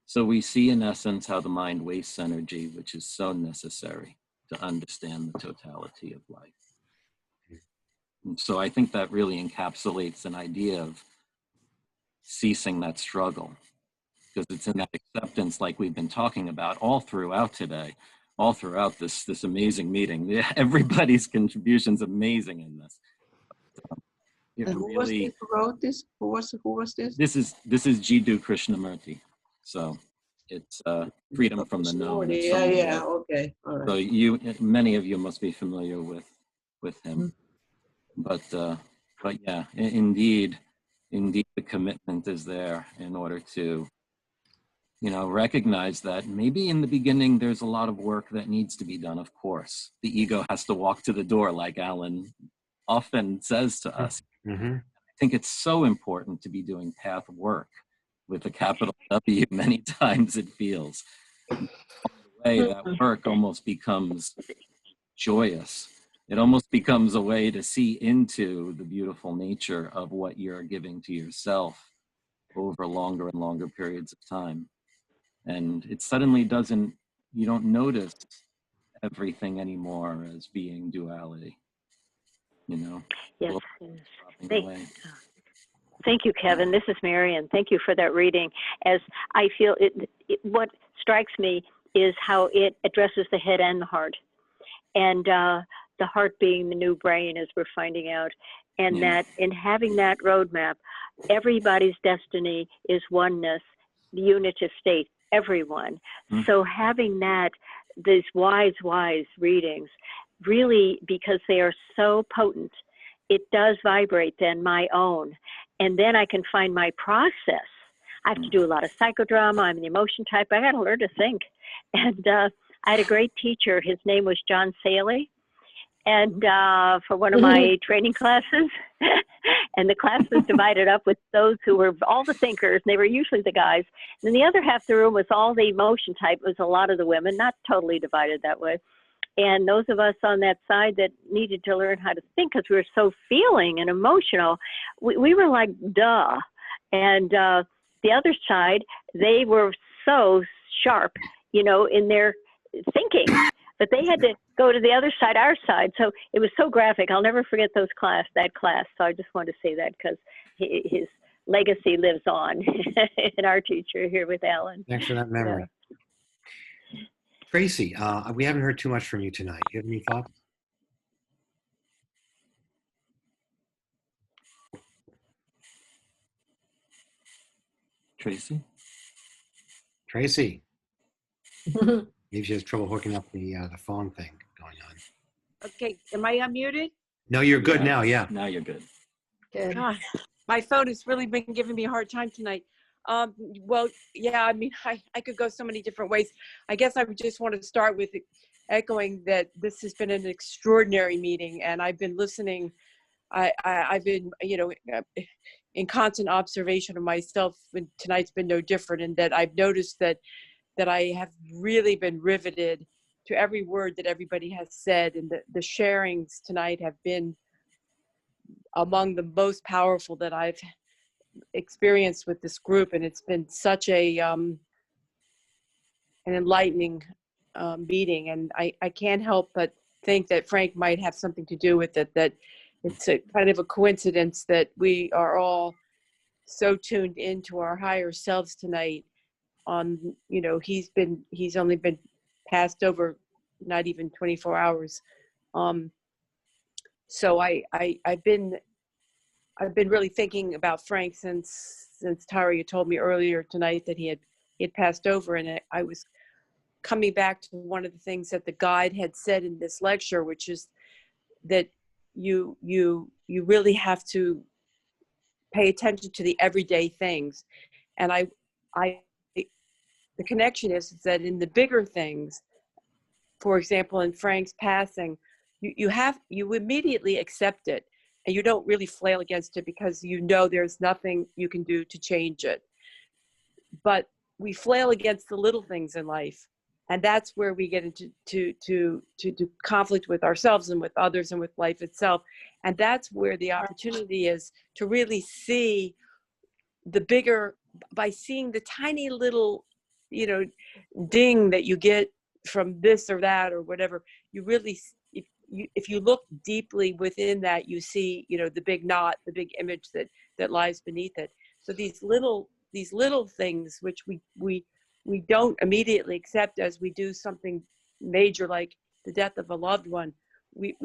So we see in essence how the mind wastes energy, which is so necessary to understand the totality of life. And so I think that really encapsulates an idea of ceasing that struggle, because it's in that acceptance like we've been talking about all throughout today, all throughout this amazing meeting. Everybody's contribution's amazing in this. And who was this who wrote this? Who was this? This is Jiddu Krishnamurti. So it's Freedom from the Known. Yeah, okay, all right. So many of you must be familiar with him. But yeah, indeed, the commitment is there in order to, recognize that maybe in the beginning there's a lot of work that needs to be done. Of course, the ego has to walk to the door, like Alan often says to us. Mm-hmm. I think it's so important to be doing path work with a capital W. Many times it feels. In a way, that work almost becomes joyous. It almost becomes a way to see into the beautiful nature of what you're giving to yourself over longer and longer periods of time. And it suddenly you don't notice everything anymore as being duality, Yes. Thank you, Kevin. This is Marion. Thank you for that reading. As I feel what strikes me is how it addresses the head and the heart. And the heart being the new brain, as we're finding out. And that in having that roadmap, everybody's destiny is oneness, the unitive state, everyone. So having these wise readings, really, because they are so potent, it does vibrate then my own. And then I can find my process. I have to do a lot of psychodrama. I'm an emotion type. I got to learn to think. And I had a great teacher. His name was John Saley. And for one of my training classes, and the class was divided up with those who were all the thinkers, and they were usually the guys. And then the other half of the room was all the emotion type. It was a lot of the women, not totally divided that way. And those of us on that side that needed to learn how to think because we were so feeling and emotional, we were like, duh. And the other side, they were so sharp, in their thinking. But they had to go to the other side, our side. So it was so graphic. I'll never forget that class. So I just wanted to say that because his legacy lives on in our teacher here with Alan. Thanks for that memory. Yeah. Tracy, we haven't heard too much from you tonight. You have any thoughts? Tracy. Maybe she has trouble hooking up the phone thing going on. Okay, am I unmuted? No, you're good now. Yeah. Now you're good. Good. God, My phone has really been giving me a hard time tonight. Well, yeah, I mean, I could go so many different ways. I guess I would just want to start with echoing that this has been an extraordinary meeting, and I've been listening. I've been, in constant observation of myself, and tonight's been no different, in that I've noticed that I have really been riveted to every word that everybody has said, and the sharings tonight have been among the most powerful that I've experienced with this group, and it's been such an enlightening meeting. And I can't help but think that Frank might have something to do with it, that it's a kind of a coincidence that we are all so tuned into our higher selves tonight. He's only been passed over not even 24 hours. So I've been really thinking about Frank since Taria told me earlier tonight that he had passed over, and I was coming back to one of the things that the guide had said in this lecture, which is that you really have to pay attention to the everyday things. And the connection is that in the bigger things, for example, in Frank's passing, you immediately accept it, and you don't really flail against it because you know there's nothing you can do to change it. But we flail against the little things in life, and that's where we get into to conflict with ourselves and with others and with life itself. And that's where the opportunity is to really see the bigger, by seeing the tiny little, ding that you get from this or that or whatever. You really, if you look deeply within that, you see, the big knot, the big image that lies beneath it. So these little things, which we don't immediately accept as we do something major like the death of a loved one, we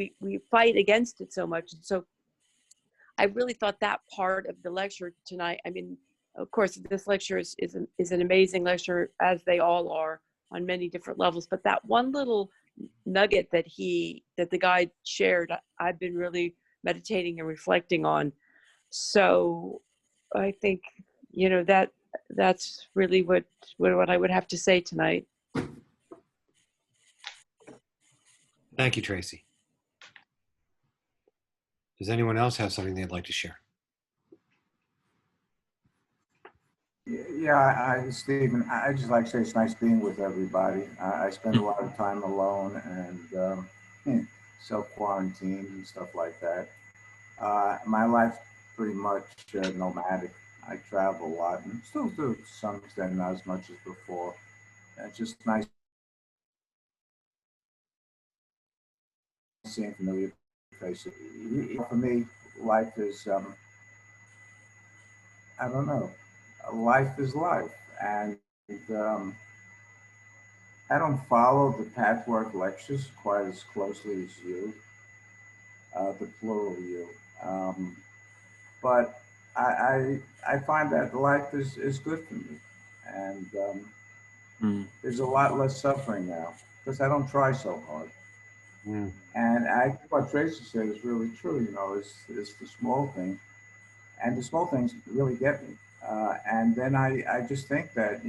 fight against it so much. And so I really thought that part of the lecture tonight, I mean, of course, this lecture is an amazing lecture, as they all are on many different levels, but that one little nugget that the guide shared, I've been really meditating and reflecting on. So I think, that's really what I would have to say tonight. Thank you, Tracy. Does anyone else have something they'd like to share? Yeah, Stephen, I just like to say it's nice being with everybody. I spend a lot of time alone and self-quarantined and stuff like that. My life's pretty much nomadic. I travel a lot and still do to some extent, not as much as before. It's just nice seeing familiar faces. For me, life is, I don't know, life is life. And I don't follow the Pathwork Lectures quite as closely as you, the plural you. But I find that life is good for me. And there's a lot less suffering now because I don't try so hard. And I think what Tracy said is really true, it's the small thing. And the small things really get me. And then I just think that,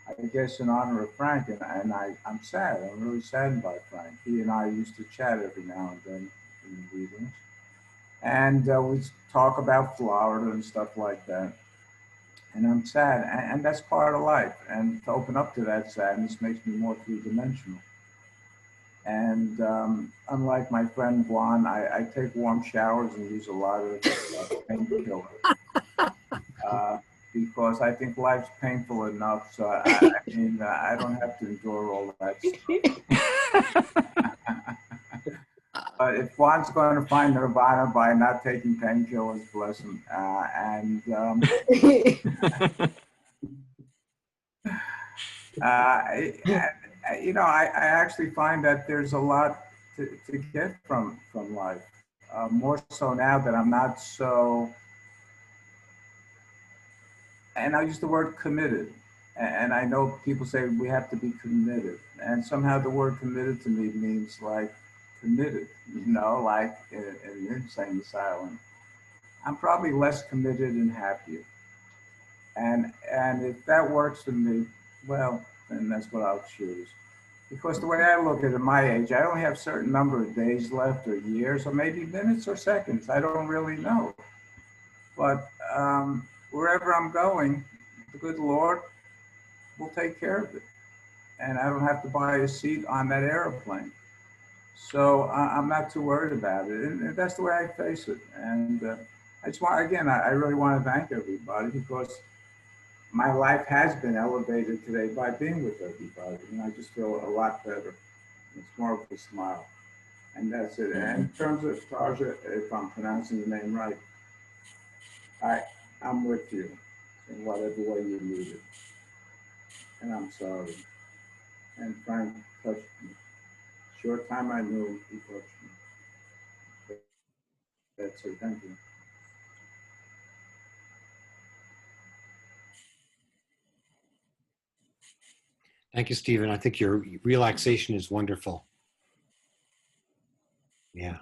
I guess in honor of Frank, and I'm sad. I'm really saddened by Frank. He and I used to chat every now and then in meetings. And we talk about Florida and stuff like that. And I'm sad. And that's part of life. And to open up to that sadness makes me more three-dimensional. And unlike my friend Juan, I take warm showers and use a lot of painkillers. Because I think life's painful enough. So I mean, I don't have to endure all that stuff. But if Juan's going to find nirvana by not taking painkillers, bless him. I actually find that there's a lot to get from life. More so now that I'm not so, and I use the word committed. And I know people say we have to be committed. And somehow the word committed to me means like committed, like in an insane asylum. I'm probably less committed and happier. And if that works for me, well, then that's what I'll choose. Because the way I look at it, at my age, I only have a certain number of days left, or years, or maybe minutes or seconds. I don't really know. But wherever I'm going, the good Lord will take care of it. And I don't have to buy a seat on that airplane. So I'm not too worried about it. And that's the way I face it. And I just want, again, I really want to thank everybody, because my life has been elevated today by being with everybody. And I just feel a lot better. It's more of a smile. And that's it. And in terms of Tarja, if I'm pronouncing the name right, I'm with you in whatever way you need it. And I'm sorry. And Frank touched me. Short time I knew him, he touched me. That's it. Thank you. Thank you, Stephen. I think your relaxation is wonderful. Yeah.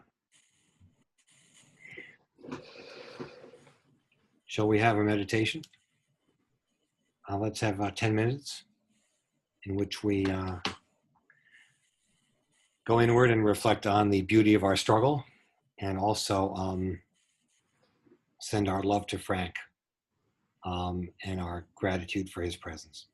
Shall we have a meditation? Let's have 10 minutes in which we go inward and reflect on the beauty of our struggle, and also send our love to Frank and our gratitude for his presence.